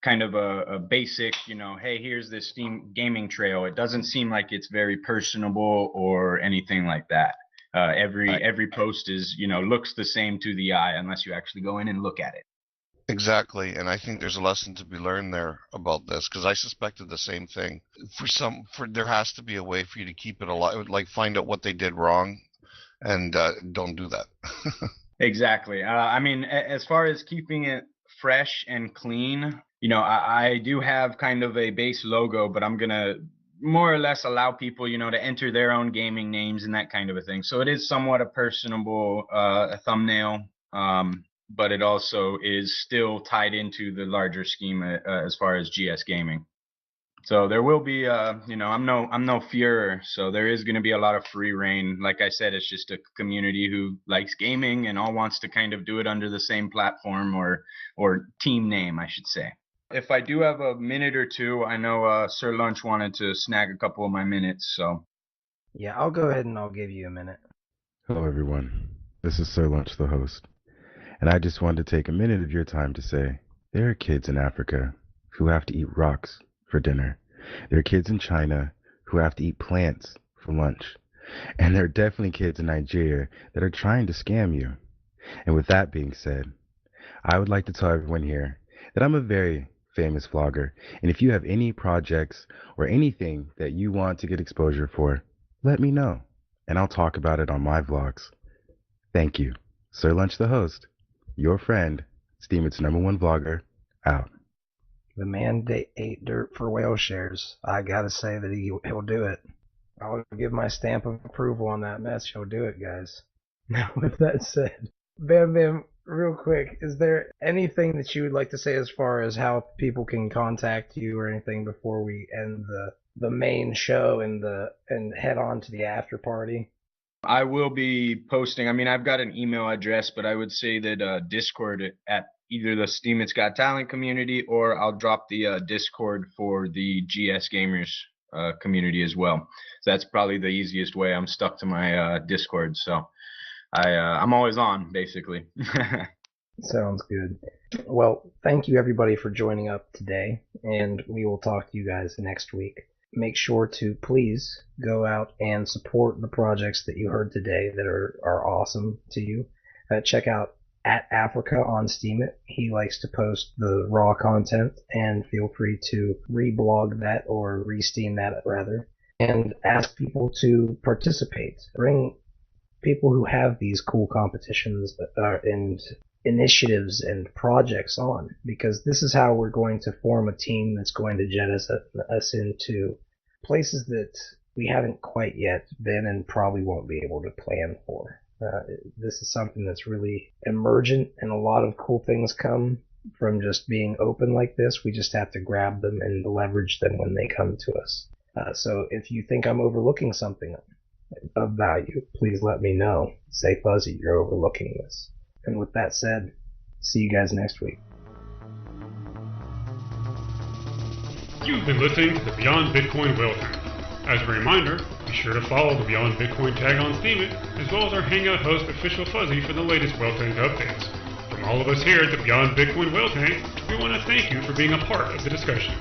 kind of a basic, hey, here's this Steem gaming trail. It doesn't seem like it's very personable or anything like that. Every post is, looks the same to the eye, unless you actually go in and look at it. Exactly, and I think there's a lesson to be learned there about this, because I suspected the same thing. There has to be a way for you to keep it alive, like find out what they did wrong, and don't do that. Exactly. I mean, as far as keeping it fresh and clean, I do have kind of a base logo, but I'm gonna more or less allow people, to enter their own gaming names and that kind of a thing. So it is somewhat a personable thumbnail. But it also is still tied into the larger scheme as far as GS gaming. So there will be, I'm no Führer, so there is going to be a lot of free reign. Like I said, it's just a community who likes gaming and all wants to kind of do it under the same platform or team name, I should say. If I do have a minute or two, I know Sir Lunch wanted to snag a couple of my minutes, so. Yeah, I'll go ahead and I'll give you a minute. Hello, everyone. This is Sir Lunch, the host. And I just wanted to take a minute of your time to say, there are kids in Africa who have to eat rocks for dinner. There are kids in China who have to eat plants for lunch. And there are definitely kids in Nigeria that are trying to scam you. And with that being said, I would like to tell everyone here that I'm a very famous vlogger. And if you have any projects or anything that you want to get exposure for, let me know. And I'll talk about it on my vlogs. Thank you. Sir Lunch, the host. Your friend, Steemit's #1 vlogger, out. The man ate dirt for WhaleShares. I gotta say that he'll do it. I'll give my stamp of approval on that mess. He'll do it, guys. Now, with that said, Bam Bam, real quick, is there anything that you would like to say as far as how people can contact you or anything before we end the main show and head on to the after party? I will be posting. I mean, I've got an email address, but I would say that Discord at either the Steemit Got Talent community, or I'll drop the Discord for the GS Gamers community as well. So that's probably the easiest way. I'm stuck to my Discord, so I'm always on, basically. Sounds good. Well, thank you everybody for joining up today, and we will talk to you guys next week. Make sure to please go out and support the projects that you heard today that are awesome to you. Check out @Africa on Steemit. He likes to post the raw content, and feel free to reblog that or re-steam that rather. And ask people to participate. Bring people who have these cool competitions and initiatives and projects on, because this is how we're going to form a team that's going to jet us into places that we haven't quite yet been and probably won't be able to plan for. This is something that's really emergent, and a lot of cool things come from just being open like this. We just have to grab them and leverage them when they come to us. So if you think I'm overlooking something of value, please let me know. Say, Fuzzy, you're overlooking this. And with that said, see you guys next week. You've been listening to the BeyondBitcoin Whaletank. As a reminder, be sure to follow the BeyondBitcoin tag on Steemit, as well as our Hangout host, Official Fuzzy, for the latest Whaletank updates. From all of us here at the BeyondBitcoin Whaletank, we want to thank you for being a part of the discussion.